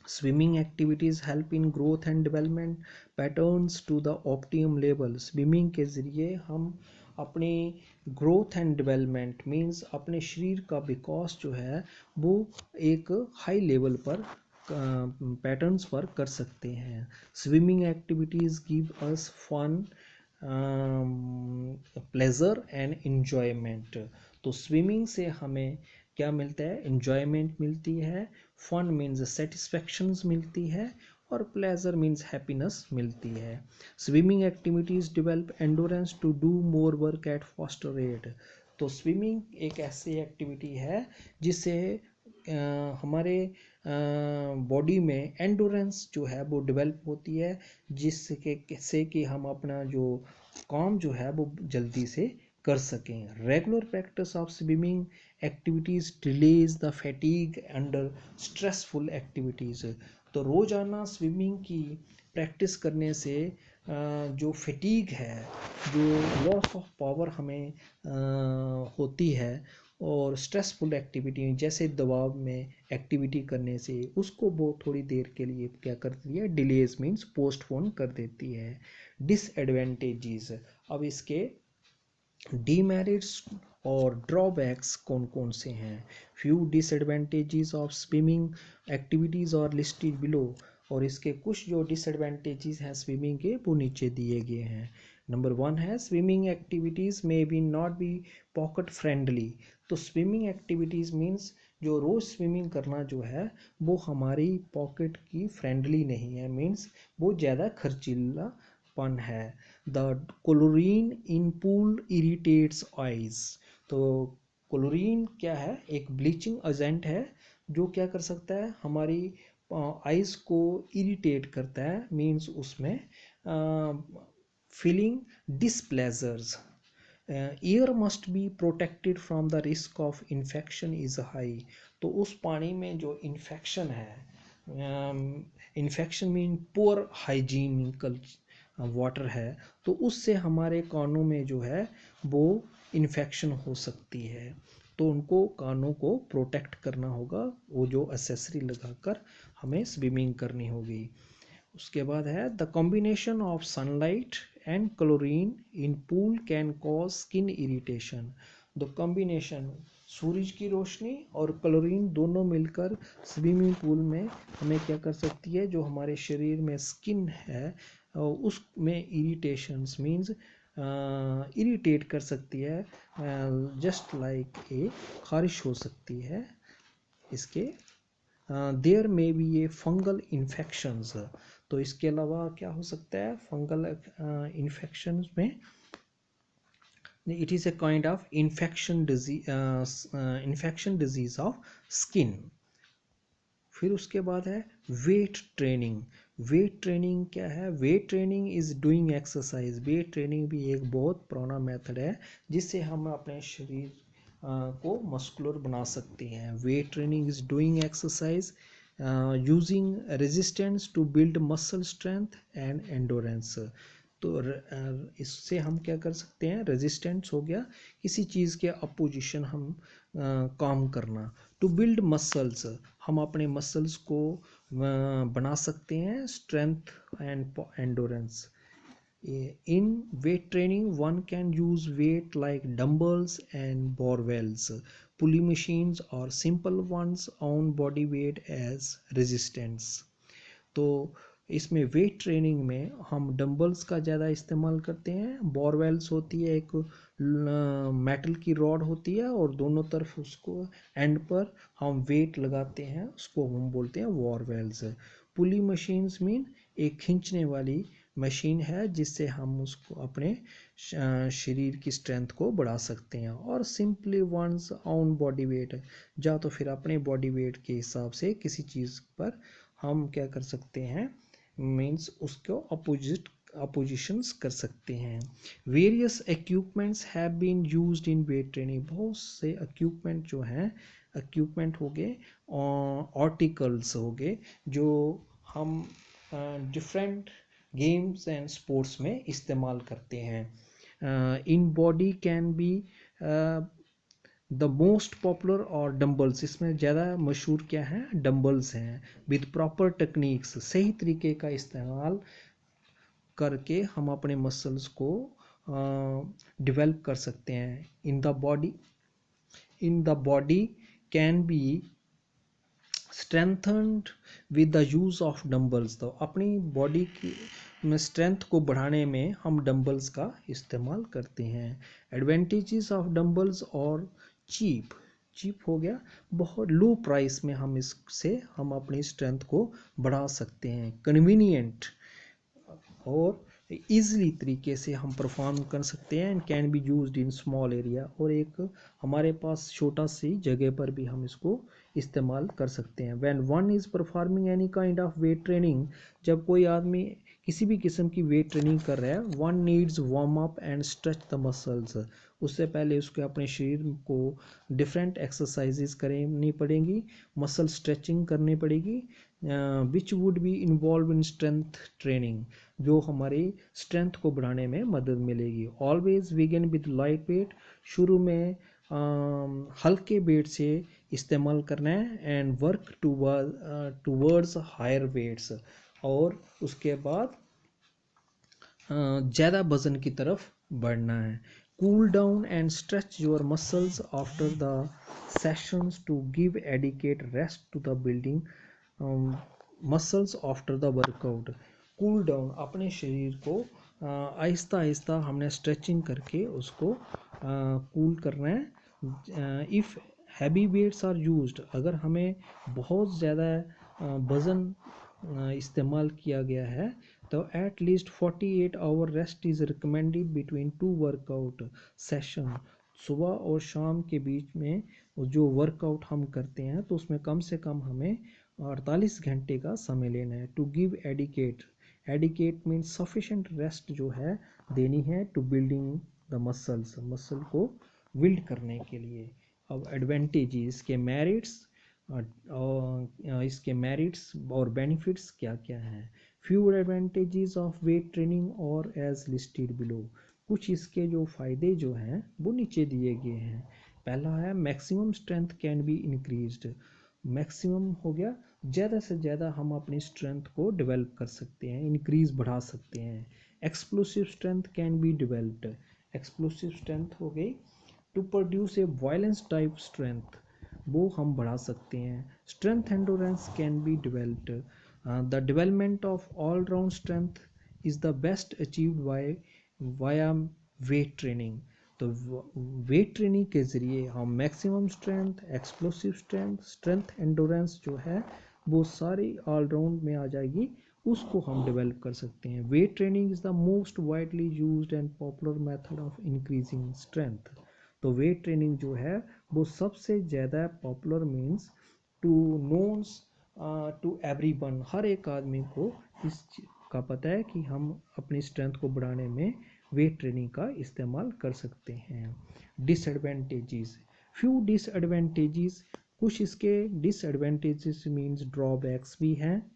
Speaker 1: Swimming activities help in growth and development patterns to the optimum level. Swimming के ज़रिए हम अपनी ग्रोथ एंड डेवलपमेंट मींस अपने शरीर का विकास जो है वो एक हाई लेवल पर पैटर्न्स पर कर सकते हैं. Swimming activities give us fun, pleasure and enjoyment. तो स्विमिंग से हमें क्या मिलता है? इन्जॉयमेंट मिलती है, फन मीन्स सेटिस्फैक्शंस मिलती है, और प्लेजर मीन्स हैप्पीनेस मिलती है. Swimming activities develop endurance to do more work at faster rate. तो स्विमिंग एक ऐसी एक्टिविटी है जिससे हमारे बॉडी में एंडोरेंस जो है वो डेवलप होती है, जिसके से कि हम अपना जो काम जो है वो जल्दी से कर सकें. Regular practice of swimming activities delays the fatigue under stressful activities. तो रोज़ाना स्विमिंग की प्रैक्टिस करने से जो फैटीग है, जो लॉस ऑफ पावर हमें होती है, और स्ट्रेसफुल एक्टिविटी जैसे दबाव में एक्टिविटी करने से उसको वो थोड़ी देर के लिए क्या करती है? डिलेज मीन्स पोस्टपोन कर देती है. डिसएडवांटेजेस. अब इसके डीमेरिट्स और ड्रॉबैक्स कौन कौन से हैं? Few disadvantages of swimming activities और लिस्टेड बिलो. और इसके कुछ जो डिसएडवांटेजेस हैं स्विमिंग के वो नीचे दिए गए हैं. नंबर 1 है स्विमिंग एक्टिविटीज़ में be not be pocket friendly. तो स्विमिंग एक्टिविटीज़ मीन्स जो रोज़ स्विमिंग करना जो है वो हमारी पॉकेट की फ्रेंडली नहीं है, मीन्स वो ज़्यादा खर्चीलापन है. The chlorine in pool irritates eyes. तो क्लोरीन क्या है? एक ब्लीचिंग एजेंट है जो क्या कर सकता है? हमारी आइज को इरिटेट करता है, मीन्स उसमें feeling displeasures. Air must be protected from the risk of infection is high. तो उस पानी में जो इन्फेक्शन है, infection mean poor hygienical water है, तो उससे हमारे कानों में जो है वो इन्फेक्शन हो सकती है. तो उनको कानों को प्रोटेक्ट करना होगा, वो जो एसेसरी लगाकर हमें स्विमिंग करनी होगी. उसके बाद है the combination of sunlight and chlorine in pool can cause skin irritation. The combination सूरज की रोशनी और क्लोरीन दोनों मिलकर स्विमिंग पूल में हमें क्या कर सकती है? जो हमारे शरीर में स्किन है उसमें इरिटेशंस मीन्स इरिटेट कर सकती है, जस्ट लाइक ए खारिश हो सकती है. इसके देयर में भी ये फंगल इन्फेक्शंस. तो इसके अलावा क्या हो सकता है? फंगल इन्फेक्शंस में it is a kind of infection disease of skin. फिर उसके बाद है वेट ट्रेनिंग. वेट ट्रेनिंग क्या है? Wait training is doing exercise. Weight training भी एक बहुत पुराना मेथड है जिससे हम अपने शरीर को मस्कुलर बना सकते हैं. Weight training is doing exercise using resistance to build muscle strength and endurance. तो इससे हम क्या कर सकते हैं? रेजिस्टेंस हो गया किसी चीज़ के अपोजिशन हम काम करना. टू बिल्ड मसल्स, हम अपने मसल्स को बना सकते हैं. Strength and endurance. In weight training, one can use weight like dumbbells and barbells, pulley machines, or simple ones on body weight as resistance. तो इसमें वेट ट्रेनिंग में हम डंबल्स का ज़्यादा इस्तेमाल करते हैं. बॉरवेल्स होती है, एक मेटल की रॉड होती है और दोनों तरफ उसको एंड पर हम वेट लगाते हैं, उसको हम बोलते हैं बॉरवेल्स. पुली मशीन्स मीन एक खींचने वाली मशीन है जिससे हम उसको अपने शरीर की स्ट्रेंथ को बढ़ा सकते हैं. और simply once on body weight, या तो फिर अपने बॉडी वेट के हिसाब से किसी चीज़ पर हम क्या कर सकते हैं? मीन्स उसको अपोजिशंस कर सकते हैं. Various equipments have been used in weight training. बहुत से इक्विपमेंट जो हैं, इक्विपमेंट हो गए, आर्टिकल्स हो गए जो हम डिफरेंट गेम्स एंड स्पोर्ट्स में इस्तेमाल करते हैं. In body can be the most popular और डम्बल्स, इसमें ज़्यादा मशहूर क्या है, डम्बल्स हैं। विद प्रॉपर टेक्निक्स, सही तरीके का इस्तेमाल करके हम अपने मसल्स को डेवलप कर सकते हैं। In the body can be strengthened with the use of dumbbells. तो अपनी बॉडी की में स्ट्रेंथ को बढ़ाने में हम डंबल्स का इस्तेमाल करते हैं। एडवांटेजेस ऑफ डंबल्स और चीप, चीप हो गया बहुत लो प्राइस में, हम इससे हम अपनी स्ट्रेंथ को बढ़ा सकते हैं। कन्वीनियंट और ईज़िली तरीके से हम परफॉर्म कर सकते हैं। And can be used in small area, और एक हमारे पास छोटा सी जगह पर भी हम इसको इस्तेमाल कर सकते हैं। When one is performing any kind of weight training, जब कोई आदमी किसी भी किस्म की वेट ट्रेनिंग कर रहा है, one needs warm up and stretch the muscles. उससे पहले उसके अपने शरीर को डिफरेंट एक्सरसाइजेज करनी पड़ेंगी, मसल स्ट्रेचिंग करनी पड़ेगी, which would be involve in strength training, जो हमारी स्ट्रेंथ को बढ़ाने में मदद मिलेगी। Always begin with light weight, शुरू में हल्के वेट से इस्तेमाल करना है। And work towards higher weights, और उसके बाद ज़्यादा वजन की तरफ बढ़ना है। Cool down and stretch your muscles after the sessions to give adequate rest to the building muscles after the workout. Cool down, अपने शरीर को आहिस्ता आहिस्ता हमने स्ट्रेचिंग करके उसको कूल करना है। If heavy weights are used, अगर हमें बहुत ज़्यादा वज़न इस्तेमाल किया गया है, तो at least 48 hour rest is recommended between two workout session. सुबह और शाम के बीच में जो वर्कआउट हम करते हैं, तो उसमें कम से कम हमें 48 घंटे का समय लेना है। To give adequate, adequate means sufficient rest जो है देनी है, to building the muscles, muscle को बिल्ड करने के लिए। अब एडवांटेज, इसके मेरिट्स और बेनिफिट्स क्या क्या हैं। Few advantages of weight training और एज लिस्टेड बिलो, कुछ इसके जो फ़ायदे जो हैं वो नीचे दिए गए हैं। पहला है maximum strength can be increased, maximum हो गया ज़्यादा से ज़्यादा हम अपनी स्ट्रेंथ को डेवलप कर सकते हैं, इंक्रीज बढ़ा सकते हैं। Explosive strength can be developed, explosive strength हो गई to produce a violence type strength, वो हम बढ़ा सकते हैं। Strength endurance can be developed, the development of all round strength is the best achieved via weight training. तो weight training के ज़रिए हम maximum strength, explosive strength, strength endurance जो है वो सारी ऑलराउंड में आ जाएगी, उसको हम डेवलप कर सकते हैं। Weight training is the most widely used and popular method of increasing strength. तो वेट ट्रेनिंग जो है वो सबसे ज़्यादा popular means to knowns to everyone, हर एक आदमी को इस का पता है कि हम अपनी स्ट्रेंथ को बढ़ाने में वेट ट्रेनिंग का इस्तेमाल कर सकते हैं। डिसएडवांटेजेस, फ्यू डिसएडवांटेजेस, कुछ इसके डिसएडवांटेजेस मीन्स ड्रॉबैक्स भी हैं,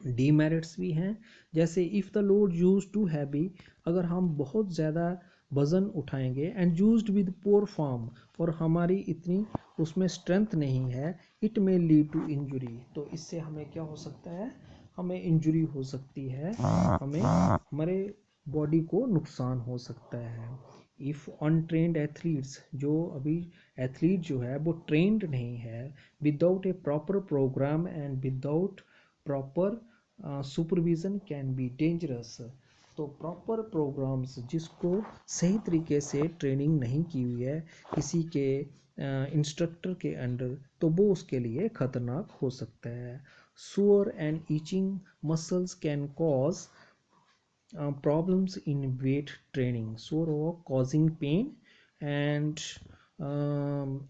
Speaker 1: डीमेरिट्स भी हैं। जैसे if the load use too heavy, अगर हम बहुत ज़्यादा वज़न उठाएंगे, and used with poor form, और हमारी इतनी उसमें स्ट्रेंथ नहीं है, it may lead to injury, तो इससे हमें क्या हो सकता है, हमें इंजुरी हो सकती है, हमें हमारे बॉडी को नुकसान हो सकता है। इफ़ अनट्रेंड एथलीट्स, जो अभी एथलीट जो है वो ट्रेंड नहीं है, without a proper program and without proper supervision can be dangerous. तो प्रॉपर प्रोग्राम्स, जिसको सही तरीके से ट्रेनिंग नहीं की हुई है किसी के इंस्ट्रक्टर के अंडर, तो वो उसके लिए ख़तरनाक हो सकता है। सोर and itching muscles can cause problems in weight training, so causing pain and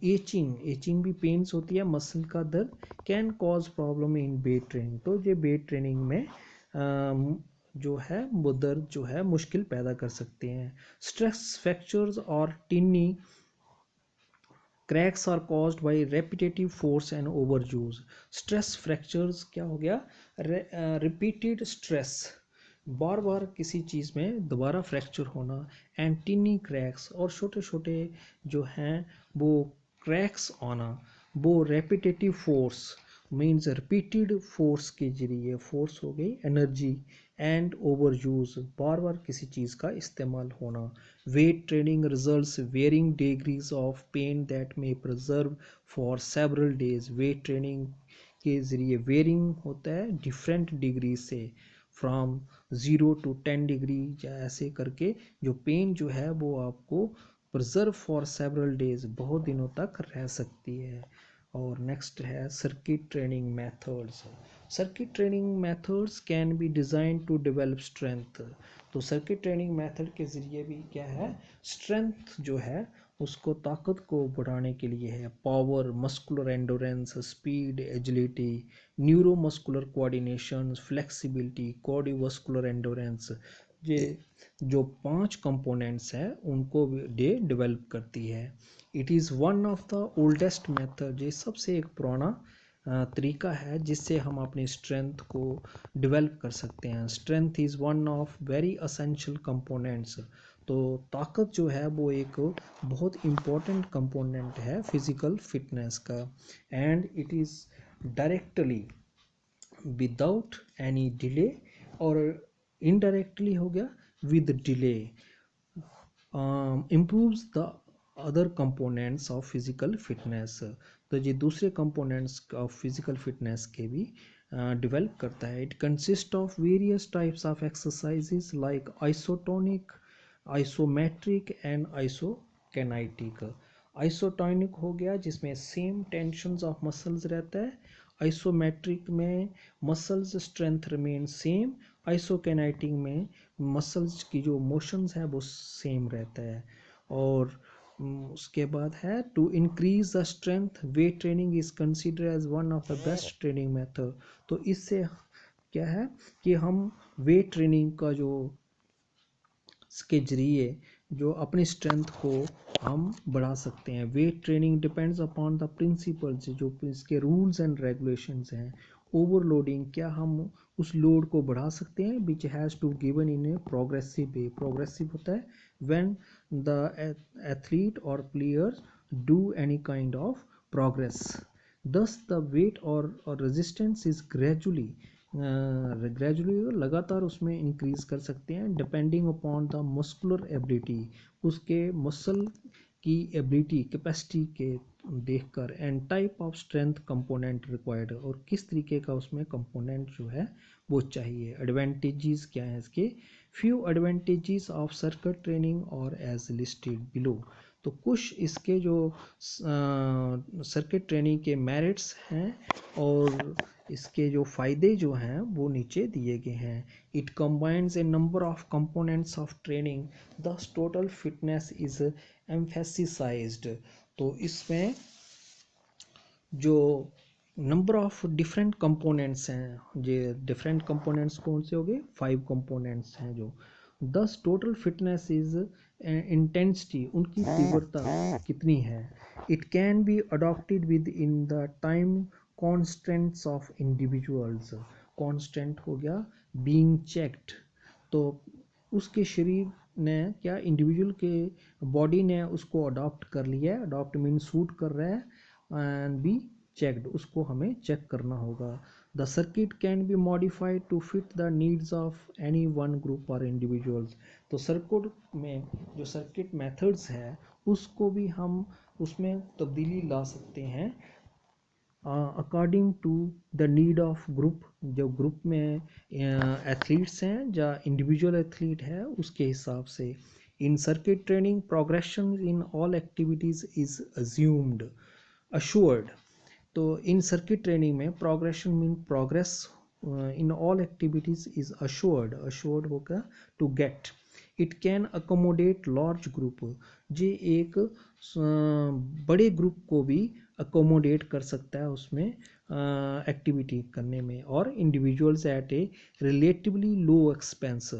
Speaker 1: etching भी पेन्स होती है, मसल का दर्द, can cause problem in weight training, तो ये वेट ट्रेनिंग में जो है वो दर्द जो है मुश्किल पैदा कर सकते हैं। स्ट्रेस फ्रैक्चर्स और tiny cracks are caused by repetitive force and over use. Stress fractures क्या हो गया, रिपीटेड स्ट्रेस बार बार किसी चीज़ में दोबारा फ्रैक्चर होना, एंटीनी क्रैक्स और छोटे छोटे जो हैं वो क्रैक्स आना, वो repetitive force means repeated force के जरिए, फोर्स हो गई एनर्जी, एंड ओवर यूज, बार बार किसी चीज़ का इस्तेमाल होना। Weight training results varying degrees of pain that may preserve for several days. Weight training के ज़रिए वेरिंग होता है डिफरेंट डिग्री से, फ्रॉम 0 to 10 डिग्री या ऐसे करके जो पेन जो है वो आपको प्रिजर्व फॉर सेवरल डेज, बहुत दिनों तक रह सकती है। और नेक्स्ट है circuit training methods. Circuit training methods can be design to develop strength. तो सर्किट ट्रेनिंग मेथड के ज़रिए भी क्या है, स्ट्रेंथ जो है उसको, ताकत को बढ़ाने के लिए है। Power, muscular endurance, speed, agility, neuromuscular coordination, flexibility, cardiovascular endurance, ये जो 5 कंपोनेंट्स हैं उनको ये डेवलप करती है। It is one of the oldest method, ये सबसे एक पुराना तरीका है जिससे हम अपनी स्ट्रेंथ को डेवलप कर सकते हैं। Strength is one of very essential components. तो ताकत जो है वो एक बहुत इम्पोर्टेंट कंपोनेंट है फिज़िकल फिटनेस का। And it is directly without any delay, और इनडायरेक्टली हो गया with delay, improves the other components of physical fitness। तो ये दूसरे components of physical fitness के भी develop करता है। It consists of various types of exercises like isotonic, isometric and isokinetic। Isotonic हो गया जिसमें सेम टेंशंस ऑफ मसल्स रहता है, आइसोमेट्रिक में मसल्स स्ट्रेंथ रिमेन सेम, आइसोकिनेटिक में मसल्स की जो मोशंस है वो सेम रहता है। और उसके बाद है to increase the strength, weight training is consider as one of the best training method. तो इससे क्या है कि हम वेट ट्रेनिंग का जो के जरिए जो अपनी स्ट्रेंथ को हम बढ़ा सकते हैं। Weight training depends upon the principles, जो इसके रूल्स एंड रेगुलेशंस हैं। ओवरलोडिंग, क्या हम उस लोड को बढ़ा सकते हैं, which has to given in a progressive way. Progressive होता है व्हेन द एथलीट और players do any kind of progress, thus the weight or resistance is gradually लगातार उसमें इंक्रीज कर सकते हैं, depending upon the muscular ability, उसके muscle की एबिलिटी कैपेसिटी के देखकर, and type of strength component required, और किस तरीके का उसमें कंपोनेंट जो है वो चाहिए। एडवांटेजेस क्या है इसके, few advantages of circuit training और एज लिस्टेड बिलो। तो कुछ इसके जो सर्किट ट्रेनिंग के मेरिट्स हैं और इसके जो फ़ायदे जो हैं वो नीचे दिए गए हैं। It combines A number of components of training, दस टोटल फिटनेस इज एम्फेसिसाइज्ड। तो इसमें जो नंबर ऑफ डिफरेंट कंपोनेंट्स हैं, ये डिफरेंट कंपोनेंट्स कौन से हो गए, 5 कंपोनेंट्स हैं जो। 10 टोटल फिटनेस इज इंटेंसिटी, उनकी तीव्रता कितनी है। It can be adopted with in the time constants of individuals. Constant हो गया बीइंग चेक्ड, तो उसके शरीर ने क्या, इंडिविजुअल के बॉडी ने उसको अडॉप्ट कर लिया है, अडॉप्ट मीन सूट कर रहा है, एंड बी चेक्ड, उसको हमें चेक करना होगा। The circuit can be modified to fit the needs of any one group or individuals. तो सर्किट में जो सर्किट मेथड्स है उसको भी हम उसमें तब्दीली ला सकते हैं according to the need of group. जो ग्रुप में एथलीट्स हैं या इंडिविजुअल एथलीट है उसके हिसाब से। In circuit training progression in all activities is assumed assured। तो इन सर्किट ट्रेनिंग में progression mean progress in all activities is assured, assured होगा to get. It can accommodate large group, ये एक बड़े ग्रुप को भी अकोमोडेट कर सकता है उसमें एक्टिविटी करने में। और individuals at a relatively low expense,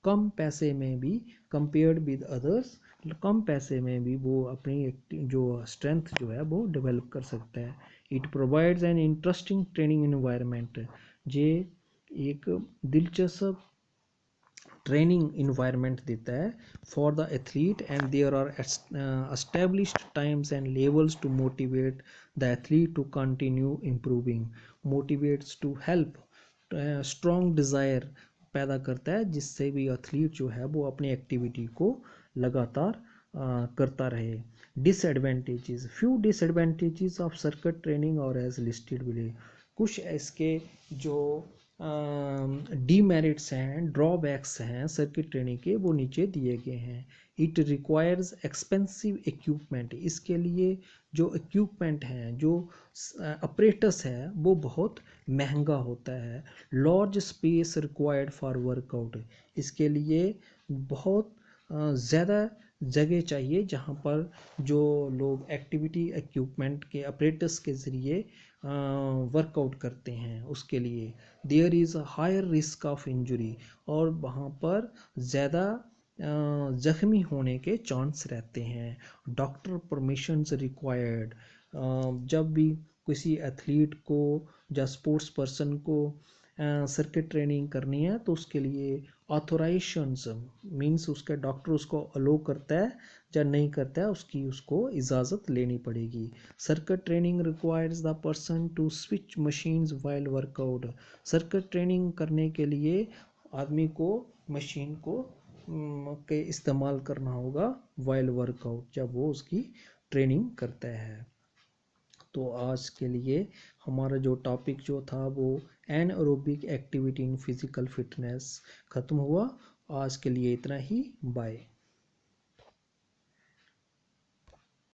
Speaker 1: कम पैसे में भी कंपेयर्ड विद अदर्स, कम पैसे में भी वो अपनी जो स्ट्रेंथ जो है वो डेवलप कर सकता है। It provides an interesting training environment, ये एक दिलचस्प ट्रेनिंग इन्वायरमेंट देता है for the athlete, and there are established times and levels to motivate the athlete to continue improving, motivates to help, strong desire पैदा करता है जिससे भी एथलीट जो है वो अपनी एक्टिविटी को लगातार करता रहे। Disadvantages, few disadvantages of circuit training और एज लिस्टेड बिलो, कुछ इसके जो डीमेरिट्स हैं, ड्रॉबैक्स हैं सर्किट ट्रेनिंग के, वो नीचे दिए गए हैं। इट रिक्वायर्स एक्सपेंसिव इक्विपमेंट, इसके लिए जो इक्विपमेंट हैं, जो अपरेटस है वो बहुत महंगा होता है। Large space required for workout, इसके लिए बहुत ज़्यादा जगह चाहिए जहाँ पर जो लोग एक्टिविटी इक्विपमेंट के अपरेटस के ज़रिए वर्कआउट करते हैं उसके लिए। There is a higher risk of injury, और वहाँ पर ज़्यादा जख्मी होने के चांस रहते हैं। डॉक्टर परमिशंस रिक्वायर्ड, जब भी किसी एथलीट को या स्पोर्ट्स पर्सन को सर्किट ट्रेनिंग करनी है तो उसके लिए ऑथोराइजेशंस मींस उसका डॉक्टर उसको अलो करता है या नहीं करता है, उसकी उसको इजाज़त लेनी पड़ेगी। Circuit training requires the person to switch machines while workout, circuit training करने के लिए आदमी को मशीन को के इस्तेमाल करना होगा वाइल वर्कआउट, जब वो उसकी ट्रेनिंग करता है। तो आज के लिए हमारा जो टॉपिक जो था वो anaerobic activity in physical fitness ख़त्म हुआ। आज के लिए इतना ही, बाय।